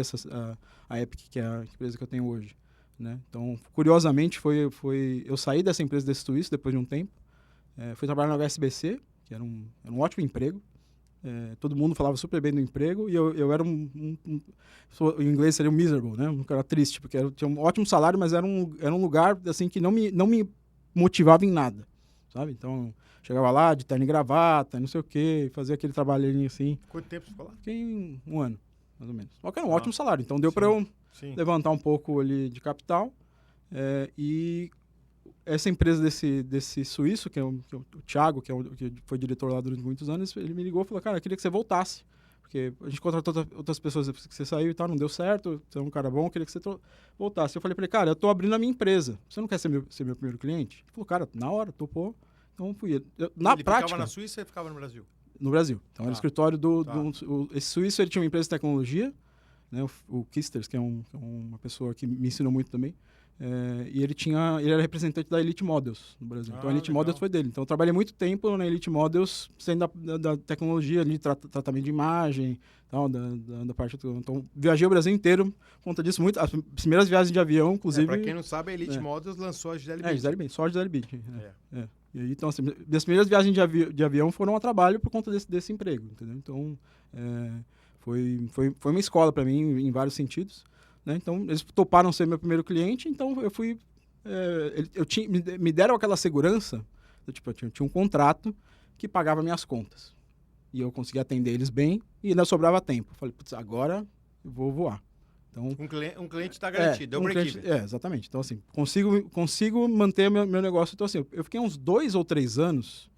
a Epic, que é a empresa que eu tenho hoje, né? Então, curiosamente, eu saí dessa empresa desse suíço depois de um tempo, fui trabalhar na HSBC, que era um ótimo emprego. Todo mundo falava super bem do emprego, e eu era em inglês seria um miserable, né? Um cara triste, porque tinha um ótimo salário, mas era um lugar assim que não me motivava em nada, sabe? Então, chegava lá de terno e gravata, não sei o quê, fazia aquele trabalhinho assim. Quanto tempo você ficou lá? Fiquei um ano, mais ou menos. Só que era um ótimo salário, então deu para eu levantar um pouco ali de capital. E essa empresa desse suíço, que é o Thiago, que foi diretor lá durante muitos anos, ele me ligou e falou, cara, eu queria que você voltasse, porque a gente contratou outras pessoas depois que você saiu e tal, não deu certo, você é um cara bom, eu queria que você voltasse. Eu falei para ele, cara, eu tô abrindo a minha empresa, você não quer ser meu primeiro cliente? Ele falou, cara, na hora, topou. Então fui. Ele ficava na Suíça e ficava no Brasil? No Brasil. Então era o escritório esse suíço, ele tinha uma empresa de tecnologia, né, o Kisters, que é uma pessoa que me ensinou muito também. E ele era representante da Elite Models no Brasil. Então a Elite Models foi dele. Então eu trabalhei muito tempo na Elite Models, sendo da tecnologia ali, tratamento de imagem, tal, da parte... Então viajei o Brasil inteiro por conta disso. As primeiras viagens de avião, inclusive... Para quem não sabe, a Elite Models lançou a Gisele Bündchen. Gisele Bündchen, só a Gisele Bündchen. E aí, então, assim, minhas primeiras viagens de avião foram a trabalho por conta desse emprego, entendeu? Então, foi uma escola para mim em vários sentidos, né? Então, eles toparam ser meu primeiro cliente, então eu fui... me deram aquela segurança, tipo, eu tinha um contrato que pagava minhas contas. E eu conseguia atender eles bem e ainda sobrava tempo. Eu falei, putz, agora eu vou voar. Então, um cliente está garantido, é o break-even. Exatamente. Então, assim, consigo manter meu negócio. Então, assim, eu fiquei uns 2 ou 3 anos,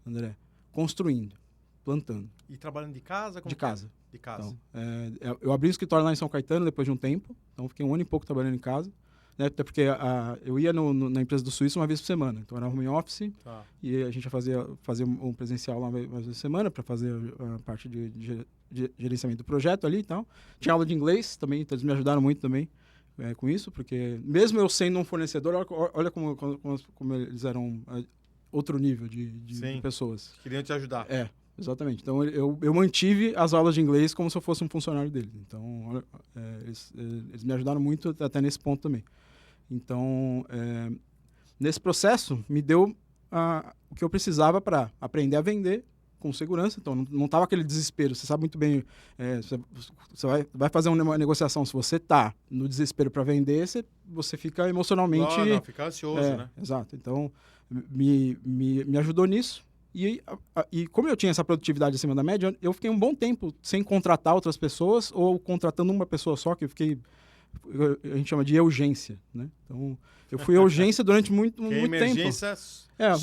André, construindo, plantando. E trabalhando de casa? De casa. De casa. Então, eu abri um escritório lá em São Caetano depois de um tempo. Então, fiquei 1 ano e pouco trabalhando em casa. Né? Até porque eu ia na empresa do Suíço uma vez por semana. Então, era home office. Tá. E a gente ia fazer um presencial lá uma vez por semana para fazer a parte de gerenciamento do projeto ali e tal. Tinha aula de inglês também, então eles me ajudaram muito também com isso, porque mesmo eu sendo um fornecedor, olha como eles eram outro nível de pessoas. Queriam te ajudar. Exatamente. Então, eu mantive as aulas de inglês como se eu fosse um funcionário deles. Então, eles me ajudaram muito até nesse ponto também. Então, nesse processo, me deu o que eu precisava para aprender a vender com segurança. Então, não estava aquele desespero. Você sabe muito bem, você vai fazer uma negociação. Se você está no desespero para vender, você fica emocionalmente... Não, fica ansioso, né? Exato. Então, me ajudou nisso. E como eu tinha essa produtividade acima da média, eu fiquei um bom tempo sem contratar outras pessoas ou contratando uma pessoa só, que eu fiquei... A gente chama de urgência, né? Então, eu fui urgência durante muito tempo. Emergência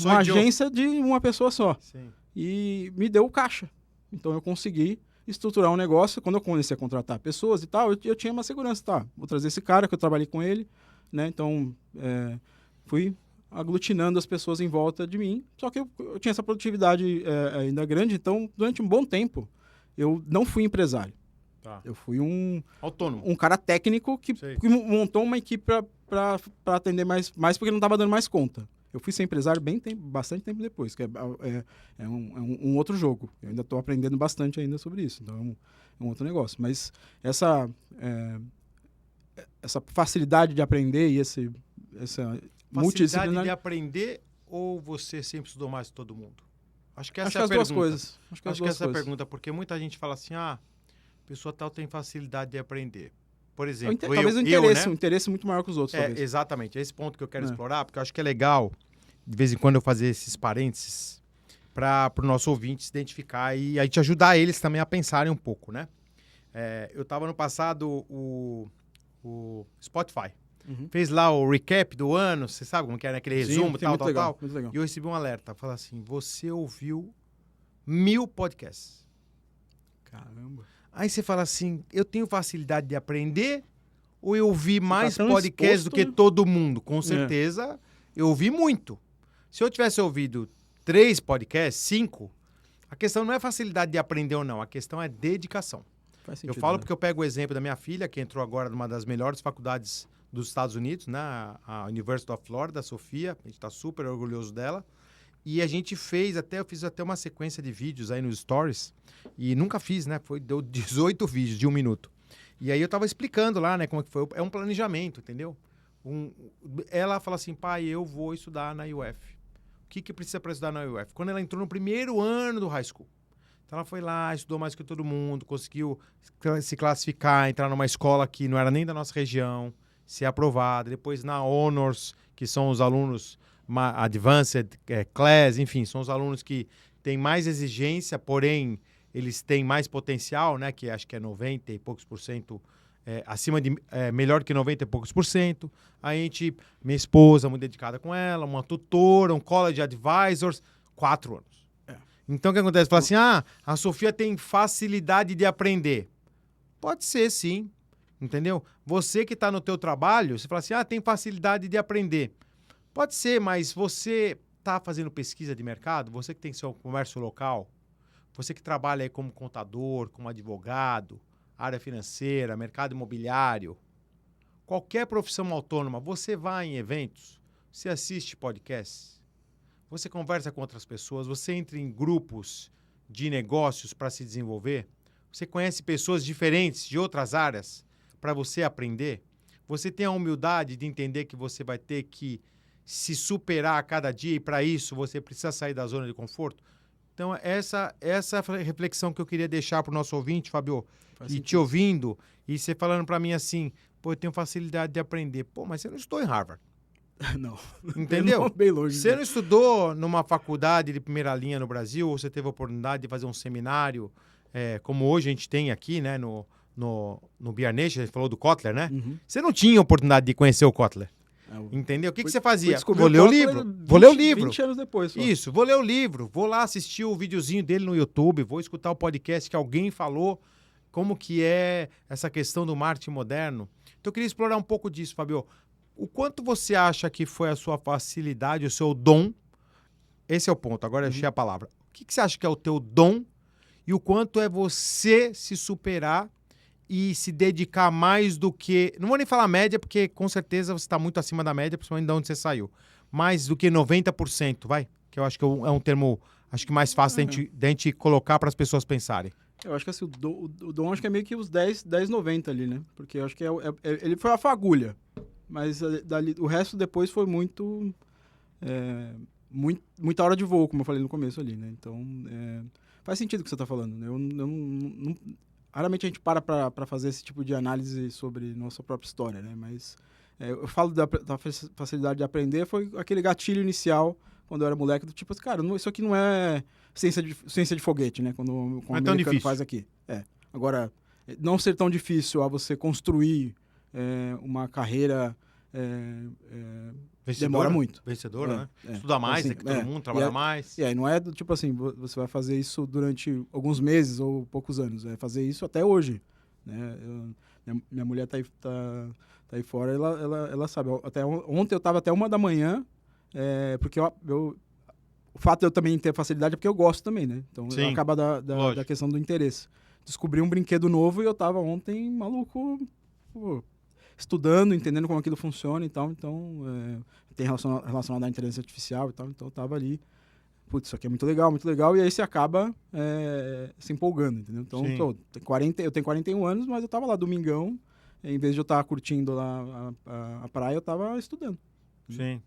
uma agência de uma pessoa só. Sim. E me deu caixa. Então, eu consegui estruturar um negócio. Quando eu comecei a contratar pessoas e tal, eu tinha uma segurança. Tá, vou trazer esse cara que eu trabalhei com ele, né? Então, fui aglutinando as pessoas em volta de mim. Só que eu tinha essa produtividade ainda grande. Então, durante um bom tempo, eu não fui empresário. Tá. Eu fui autônomo. Um cara técnico que montou uma equipe para atender mais porque não estava dando mais conta. Eu fui ser empresário bastante tempo depois, que é um outro jogo. Eu ainda estou aprendendo bastante ainda sobre isso. Então, é um outro negócio. Mas essa facilidade de aprender e essa multidisciplinaridade de aprender, ou você sempre estudou mais que todo mundo? Acho que essa é a pergunta. Duas coisas. Acho que essa é a pergunta, porque muita gente fala assim, a pessoa tal tem facilidade de aprender. Por exemplo, talvez um interesse muito maior que os outros. Exatamente. É esse ponto que eu quero explorar, porque eu acho que é legal, de vez em quando, eu fazer esses parênteses para o nosso ouvinte se identificar e a gente ajudar eles também a pensarem um pouco, né? Eu estava no passado, o Spotify. Fez lá o recap do ano, você sabe como que era, aquele resumo, tal. Muito legal. E eu recebi um alerta, fala assim, você ouviu 1000 podcasts. Caramba. Aí você fala assim, eu tenho facilidade de aprender ou eu ouvi mais podcasts do que todo mundo? Com certeza, eu ouvi muito. Se eu tivesse ouvido 3 podcasts, 5, a questão não é facilidade de aprender ou não, a questão é dedicação. Faz sentido, eu falo porque eu pego o exemplo da minha filha, que entrou agora numa das melhores faculdades dos Estados Unidos, né? A University of Florida, a Sofia, a gente está super orgulhoso dela. E a gente eu fiz até uma sequência de vídeos aí nos stories, e nunca fiz, né? Deu 18 vídeos de 1 minuto. E aí eu tava explicando lá, né, como é que foi. É um planejamento, entendeu? Ela fala assim, pai, eu vou estudar na UF. O que precisa para estudar na UF? Quando ela entrou no primeiro ano do high school. Então ela foi lá, estudou mais que todo mundo, conseguiu se classificar, entrar numa escola que não era nem da nossa região, ser aprovada. Depois na Honors, que são os alunos Advanced Class, enfim, são os alunos que têm mais exigência, porém eles têm mais potencial, né? Que acho que é 90 e poucos por cento, melhor que 90 e poucos por cento. Minha esposa, muito dedicada com ela, uma tutora, um college advisors, 4 anos. Então o que acontece? Fala assim, a Sofia tem facilidade de aprender. Pode ser, sim, entendeu? Você que está no teu trabalho, você fala assim, tem facilidade de aprender. Pode ser, mas você está fazendo pesquisa de mercado? Você que tem seu comércio local? Você que trabalha aí como contador, como advogado, área financeira, mercado imobiliário, qualquer profissão autônoma, você vai em eventos, você assiste podcasts, você conversa com outras pessoas, você entra em grupos de negócios para se desenvolver, você conhece pessoas diferentes de outras áreas para você aprender, você tem a humildade de entender que você vai ter que se superar a cada dia e para isso você precisa sair da zona de conforto? Então, essa é a reflexão que eu queria deixar para o nosso ouvinte, Fábio, Faz e sentido. te ouvindo, e você falando para mim assim, pô, eu tenho facilidade de aprender. Pô, mas você não estudou em Harvard, Não. entendeu? Bem longe. Você não estudou numa faculdade de primeira linha no Brasil, ou você teve a oportunidade de fazer um seminário, como hoje a gente tem aqui, né, no BR Nation, a gente falou do Kotler, né? Uhum. Você não tinha oportunidade de conhecer o Kotler, entendeu? O que você fazia? Descobri Vou ler o Kotler livro, vou ler o 20 livro. 20 anos depois. Só. Isso, vou ler o livro, vou lá assistir o videozinho dele no YouTube, vou escutar o podcast que alguém falou, como que é essa questão do marketing moderno. Então eu queria explorar um pouco disso, Fábio. O quanto você acha que foi a sua facilidade, o seu dom? Esse é o ponto, agora eu achei a palavra. O que você acha que é o teu dom e o quanto é você se superar e se dedicar mais do que... Não vou nem falar média, porque com certeza você está muito acima da média, principalmente de onde você saiu. Mais do que 90%, vai? Que eu acho que é um termo acho que mais fácil da gente colocar para as pessoas pensarem. Eu acho que assim, o dom acho que é meio que os 10, 90 ali, né? Porque eu acho que ele foi a fagulha. Mas dali, o resto depois foi muita hora de voo, como eu falei no começo ali, né? Então, faz sentido o que você está falando, né? Raramente a gente para fazer esse tipo de análise sobre nossa própria história, né? Mas eu falo da facilidade de aprender, foi aquele gatilho inicial, quando eu era moleque, do tipo, cara, isso aqui não é ciência de foguete, né? Como o americano faz aqui. Agora, não ser tão difícil a você construir uma carreira... demora muito. Vencedora, né? Estudar mais, assim, que todo mundo, trabalhar mais. E aí não é do tipo assim, você vai fazer isso durante alguns meses ou poucos anos. É fazer isso até hoje. Né? Minha mulher tá aí fora, ela sabe. Ontem eu estava até 1 da manhã, porque o fato de eu também ter facilidade é porque eu gosto também, né? Então acaba da questão do interesse. Descobri um brinquedo novo e eu estava ontem maluco... estudando, entendendo como aquilo funciona e tal, então tem relacionado à inteligência artificial e tal, então eu tava ali, putz, isso aqui é muito legal, e aí você acaba se empolgando, entendeu? Então, eu tenho 41 anos, mas eu tava lá domingão, em vez de eu estar curtindo lá a praia, eu tava estudando. Sim.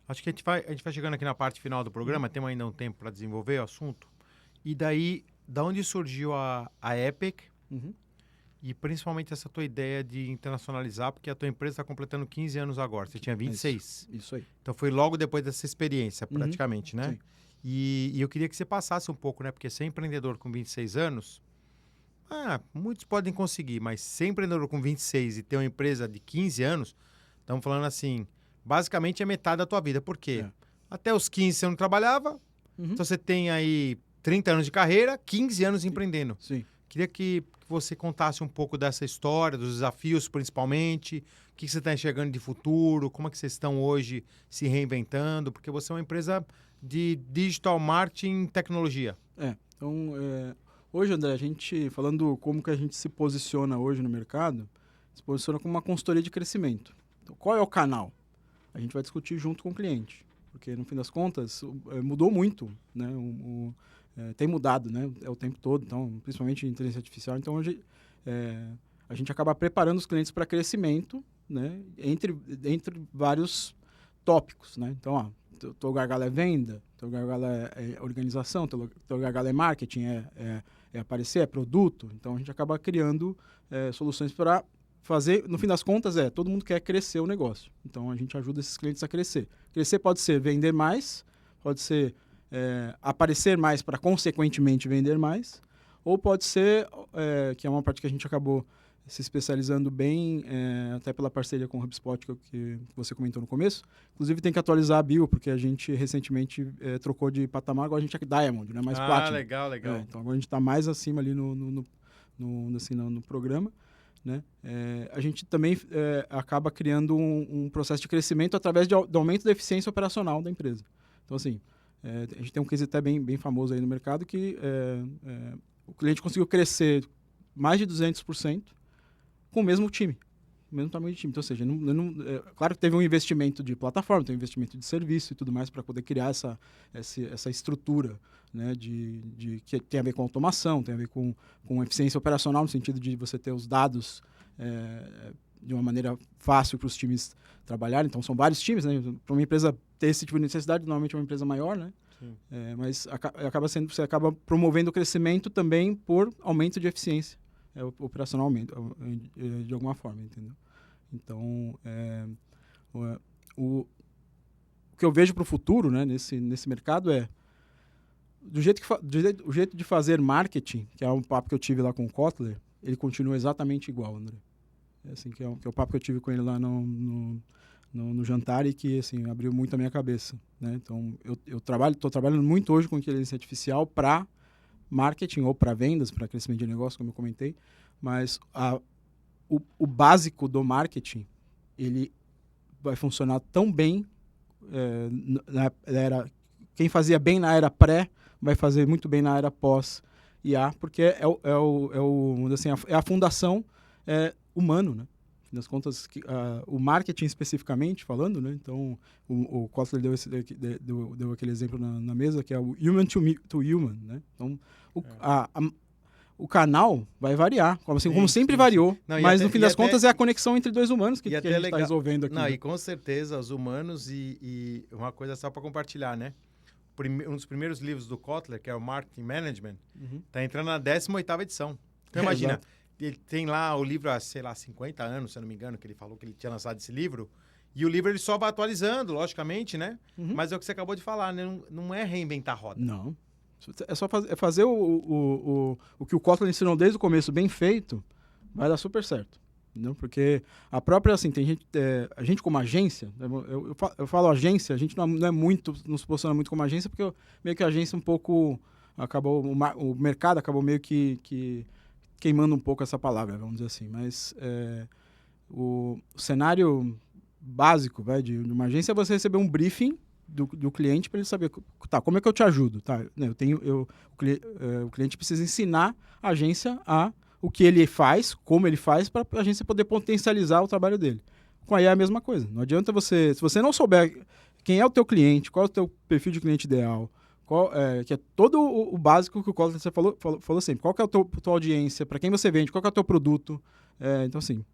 Acho que a gente vai chegando aqui na parte final do programa, temos ainda um tempo para desenvolver o assunto, e daí, da onde surgiu a Epic, e principalmente essa tua ideia de internacionalizar, porque a tua empresa está completando 15 anos agora. Você tinha 26. Isso aí. Então foi logo depois dessa experiência, praticamente, né? Sim. E eu queria que você passasse um pouco, né? Porque ser empreendedor com 26 anos, muitos podem conseguir, mas ser empreendedor com 26 e ter uma empresa de 15 anos, estamos falando assim, basicamente é metade da tua vida. Por quê? Até os 15 você não trabalhava, então você tem aí 30 anos de carreira, 15 anos empreendendo. Sim. Queria que você contasse um pouco dessa história, dos desafios principalmente, o que você está enxergando de futuro, como é que vocês estão hoje se reinventando, porque você é uma empresa de digital marketing e tecnologia. Então, hoje, André, a gente, falando como que a gente se posiciona hoje no mercado, se posiciona como uma consultoria de crescimento. Então, qual é o canal? A gente vai discutir junto com o cliente, porque no fim das contas mudou muito, né? Tem mudado, né? O tempo todo, então, principalmente inteligência artificial. Então, hoje, a gente acaba preparando os clientes para crescimento, né? Entre vários tópicos, né? Então, teu gargalo é venda, teu gargalo é organização, teu gargalo é marketing, é aparecer, é produto. Então, a gente acaba criando soluções para fazer, no fim das contas, todo mundo quer crescer o negócio. Então, a gente ajuda esses clientes a crescer. Crescer pode ser vender mais, pode ser aparecer mais para, consequentemente, vender mais, ou pode ser, que é uma parte que a gente acabou se especializando bem, até pela parceria com o HubSpot, que você comentou no começo. Inclusive, tem que atualizar a bio, porque a gente recentemente trocou de patamar, agora a gente é Diamond, não é mais Platinum. Legal. Então, agora a gente está mais acima ali no programa. Né? A gente também acaba criando um processo de crescimento através do aumento da eficiência operacional da empresa. Então, assim, a gente tem um case até bem famoso aí no mercado que o cliente conseguiu crescer mais de 200% com o mesmo time, o mesmo tamanho de time. Então, ou seja, claro que teve um investimento de plataforma, teve um investimento de serviço e tudo mais para poder criar essa estrutura, né, que tem a ver com automação, tem a ver com eficiência operacional, no sentido de você ter os dados de uma maneira fácil para os times trabalharem. Então, são vários times, né? Para uma empresa ter esse tipo de necessidade, normalmente é uma empresa maior, né? Mas você acaba promovendo o crescimento também por aumento de eficiência operacionalmente, de alguma forma, entendeu? Então, o que eu vejo para o futuro, né, nesse mercado é o jeito de fazer marketing, que é um papo que eu tive lá com o Kotler, ele continua exatamente igual, André. Assim, que é o papo que eu tive com ele lá no jantar e que assim, abriu muito a minha cabeça, né? Então, eu estou trabalhando muito hoje com inteligência artificial para marketing ou para vendas, para crescimento de negócio, como eu comentei, mas o básico do marketing, ele vai funcionar tão bem quem fazia bem na era pré vai fazer muito bem na era pós IA, porque é a fundação humano, né? Nas contas, o marketing especificamente falando, né? Então, o Kotler deu aquele exemplo na mesa, que é o human to human, né? Então, o canal vai variar, como sempre variou, não, mas no fim das contas é a conexão entre dois humanos que a gente está resolvendo aqui. Não, né? E com certeza os humanos e uma coisa só para compartilhar, né? Um dos primeiros livros do Kotler, que é o Marketing Management, está entrando na 18ª edição. Então imagina, ele tem lá o livro há, sei lá, 50 anos, se eu não me engano, que ele falou que ele tinha lançado esse livro, e o livro ele só vai atualizando, logicamente, né? Mas é o que você acabou de falar, né? Não é reinventar a roda. Não. É só fazer o que o Kotler ensinou desde o começo bem feito, vai dar super certo. Entendeu? Porque a própria, assim, tem gente, a gente como agência, eu falo agência, a gente não é muito, não se posiciona muito como agência, porque meio que a agência um pouco acabou, o mercado acabou meio que queimando um pouco essa palavra, vamos dizer assim. Mas o cenário básico de uma agência é você receber um briefing do cliente para ele saber, tá, como é que eu te ajudo? Tá, o cliente precisa ensinar a agência o que ele faz, como ele faz, para a agência poder potencializar o trabalho dele. Com a IA é a mesma coisa. Não adianta se você não souber quem é o teu cliente, qual é o teu perfil de cliente ideal, que é todo o básico que o Kotler falou sempre. Qual que é a tua audiência, para quem você vende, qual que é o teu produto. Então, assim,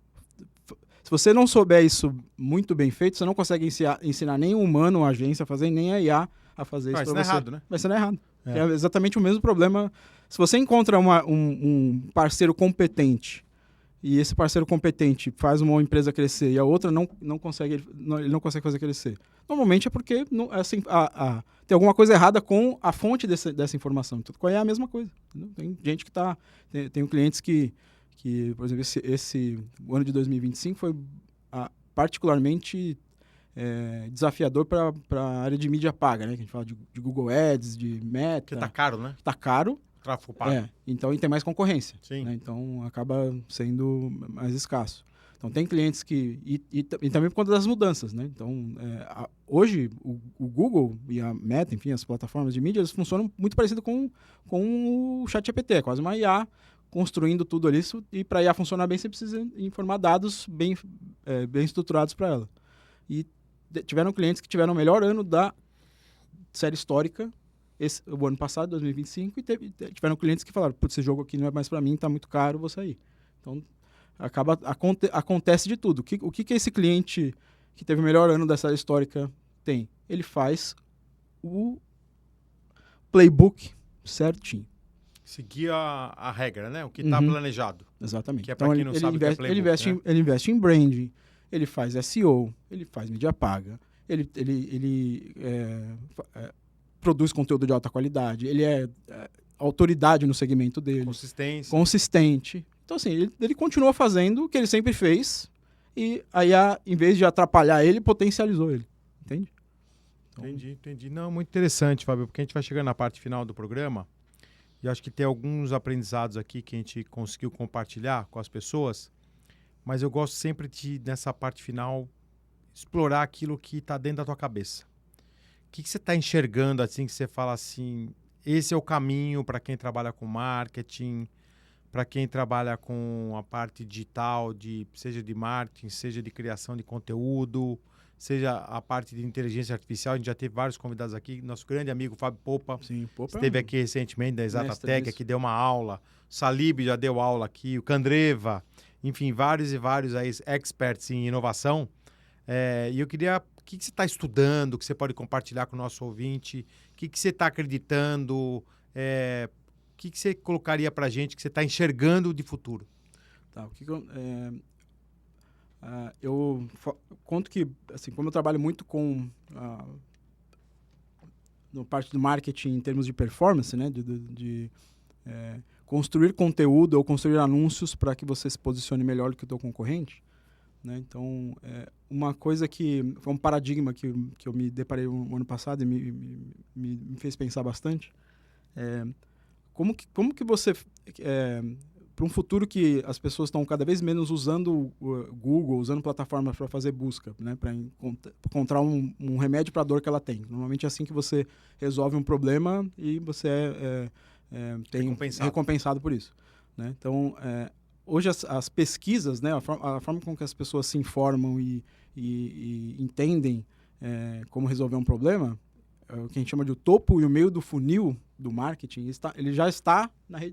se você não souber isso muito bem feito, você não consegue ensinar nem um humano ou a agência a fazer, nem a IA a fazer isso para você. Vai ser errado, né? Vai ser errado. É exatamente o mesmo problema. Se você encontra um parceiro competente e esse parceiro competente faz uma empresa crescer e a outra não consegue fazer crescer, normalmente é porque tem alguma coisa errada com a fonte dessa informação. Tudo com a IA é a mesma coisa. Entendeu? Tem gente que tem clientes que, por exemplo, o ano de 2025 foi particularmente desafiador para a área de mídia paga, né? Que a gente fala de Google Ads, de Meta. Porque tá caro, né? Tá caro. Tráfego pago. Então, e tem mais concorrência. Sim. Né? Então, acaba sendo mais escasso. Então, tem clientes que... E também por conta das mudanças, né? Então, hoje, o Google e a Meta, enfim, as plataformas de mídia, eles funcionam muito parecido com o ChatGPT. É quase uma IA construindo tudo ali. E para a IA funcionar bem, você precisa informar dados bem estruturados para ela. E tiveram clientes que tiveram o melhor ano da série histórica o ano passado, 2025, e tiveram clientes que falaram, putz, esse jogo aqui não é mais para mim, tá muito caro, vou sair. Então, acontece de tudo. O que esse cliente que teve o melhor ano da série histórica tem? Ele faz o playbook certinho. Seguir a regra, né? O que está planejado. Exatamente. Que é para quem não sabe o que é playbook, ele investe em branding, ele faz SEO, ele faz mídia paga, ele produz conteúdo de alta qualidade, ele é autoridade no segmento dele. Consistente. Então, assim, ele continua fazendo o que ele sempre fez e aí, em vez de atrapalhar ele, potencializou ele. Entende? Então... Entendi. Não, muito interessante, Fábio, porque a gente vai chegando na parte final do programa e acho que tem alguns aprendizados aqui que a gente conseguiu compartilhar com as pessoas, mas eu gosto sempre nessa parte final, explorar aquilo que está dentro da tua cabeça. O que você está enxergando, assim, que você fala assim, esse é o caminho para quem trabalha com marketing, para quem trabalha com a parte digital, seja de marketing, seja de criação de conteúdo, seja a parte de inteligência artificial. A gente já teve vários convidados aqui. Nosso grande amigo Fábio Popa, esteve aqui recentemente da Exatatec, que deu uma aula. O Salib já deu aula aqui, o Candreva. enfim, vários e vários aí experts em inovação. E eu queria... O que você está estudando, que você pode compartilhar com o nosso ouvinte? O que você está acreditando? O que você colocaria para a gente que você está enxergando de futuro? Tá, eu conto que, assim, como eu trabalho muito com no parte do marketing em termos de performance, né, de construir conteúdo ou construir anúncios para que você se posicione melhor do que o teu concorrente, né? Então, uma coisa que foi um paradigma que eu me deparei no ano passado e me fez pensar bastante, como que você... para um futuro que as pessoas estão cada vez menos usando o Google, usando plataformas para fazer busca, né, para encontrar um remédio para a dor que ela tem. Normalmente é assim que você resolve um problema e você tem recompensado por isso, né? Então, hoje as pesquisas, né, a forma com que as pessoas se informam e entendem como resolver um problema, o que a gente chama de o topo e o meio do funil do marketing, ele já está na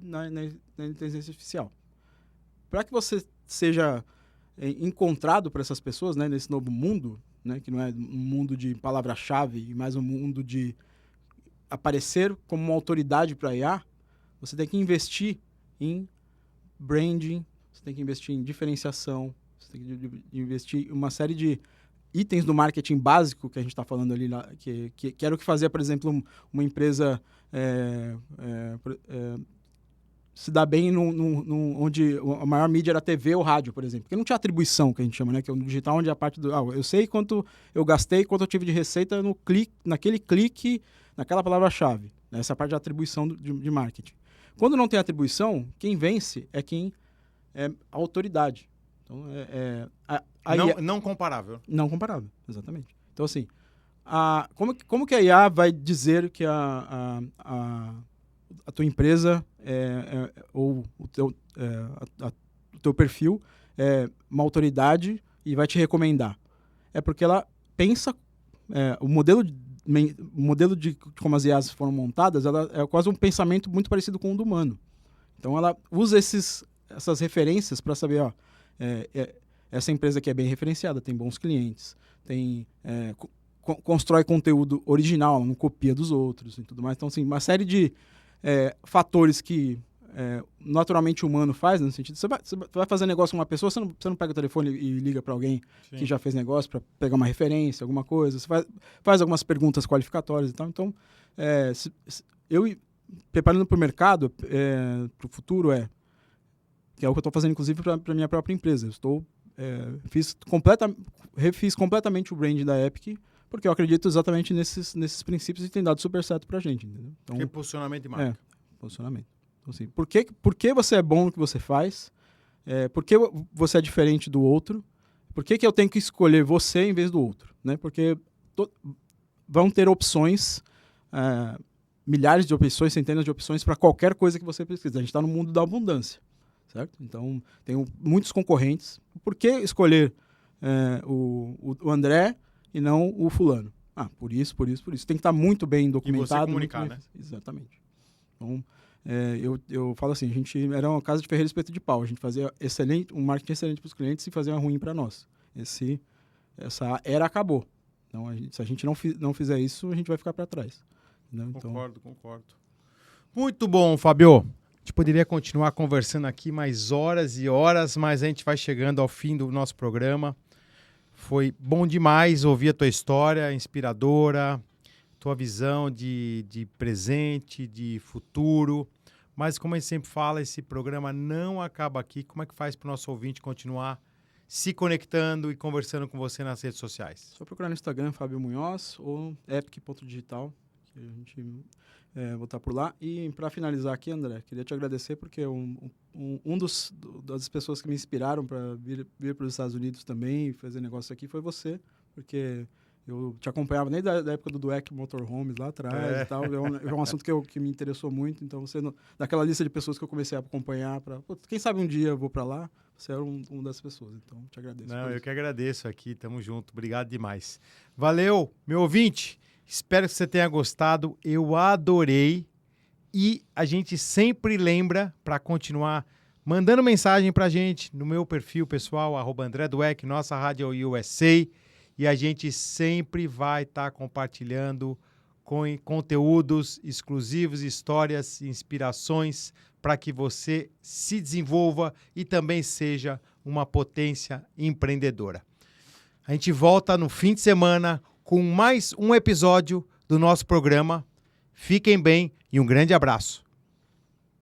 inteligência artificial. Para que você seja encontrado por essas pessoas, né, nesse novo mundo, né, que não é um mundo de palavra-chave, mas um mundo de aparecer como uma autoridade para IA, você tem que investir em branding, você tem que investir em diferenciação, você tem que investir em uma série de itens do marketing básico que a gente está falando ali, que era o que fazia, por exemplo, uma empresa se dar bem onde a maior mídia era a TV ou rádio, por exemplo. Porque não tinha atribuição, que a gente chama, né? Que é o digital, onde a parte do... eu sei quanto eu gastei, quanto eu tive de receita naquele clique, naquela palavra-chave. Essa é a parte de atribuição de marketing. Quando não tem atribuição, quem vence é quem é a autoridade. Então, não comparável. Não comparável, exatamente. Então, assim, como que a IA vai dizer que a tua empresa ou o teu perfil é uma autoridade e vai te recomendar? É porque ela pensa... o modelo de como as IAs foram montadas, ela é quase um pensamento muito parecido com o do humano. Então, ela usa essas referências para saber, essa empresa aqui é bem referenciada, tem bons clientes, constrói conteúdo original, ela não copia dos outros e tudo mais. Então, assim, uma série de fatores que naturalmente o humano faz, no sentido, você vai fazer negócio com uma pessoa, você não pega o telefone e liga para alguém Sim. que já fez negócio para pegar uma referência, alguma coisa, você faz algumas perguntas qualificatórias e tal. Então, eu preparando para o mercado, para o futuro, que é o que eu estou fazendo, inclusive, para a minha própria empresa. Eu refiz completamente o brand da Epic, porque eu acredito exatamente nesses princípios e tem dado super certo para a gente. Entendeu? Então, que é posicionamento de marca. Posicionamento. Então, assim, por que você é bom no que você faz? Por que você é diferente do outro? Por que eu tenho que escolher você em vez do outro? Né? Porque vão ter opções, milhares de opções, centenas de opções para qualquer coisa que você precisa. A gente está no mundo da abundância, certo? Então, tem muitos concorrentes. Por que escolher o André e não o fulano? Por isso. Tem que estar muito bem documentado. E você comunicar, né? Exatamente. Então, eu falo assim, a gente era uma casa de ferreiro espeto de pau. A gente fazia um marketing excelente para os clientes e fazia ruim para nós. Essa era acabou. Então, se a gente não fizer isso, a gente vai ficar para trás. Né? Concordo. Muito bom, Fábio. A gente poderia continuar conversando aqui mais horas e horas, mas a gente vai chegando ao fim do nosso programa. Foi bom demais ouvir a tua história, inspiradora, tua visão de presente, de futuro. Mas, como a gente sempre fala, esse programa não acaba aqui. Como é que faz para o nosso ouvinte continuar se conectando e conversando com você nas redes sociais? Só procurar no Instagram, Fábio Munhoz, ou epic.digital, que a gente vou estar por lá. E, para finalizar aqui, André, queria te agradecer, porque das pessoas que me inspiraram para vir para os Estados Unidos também e fazer negócio aqui foi você, porque eu te acompanhava desde a época do Dweck Motorhomes lá atrás e tal. É um assunto que me interessou muito. Então, você, daquela lista de pessoas que eu comecei a acompanhar, quem sabe um dia eu vou para lá, você era uma das pessoas. Então, te agradeço. Não, eu que agradeço aqui. Tamo junto. Obrigado demais. Valeu, meu ouvinte. Espero que você tenha gostado. Eu adorei. E a gente sempre lembra, para continuar mandando mensagem pra gente no meu perfil pessoal, @AndréDweck, nossa Rádio USA, e a gente sempre vai estar compartilhando com conteúdos exclusivos, histórias, inspirações, para que você se desenvolva e também seja uma potência empreendedora. A gente volta no fim de semana com mais um episódio do nosso programa. Fiquem bem e um grande abraço.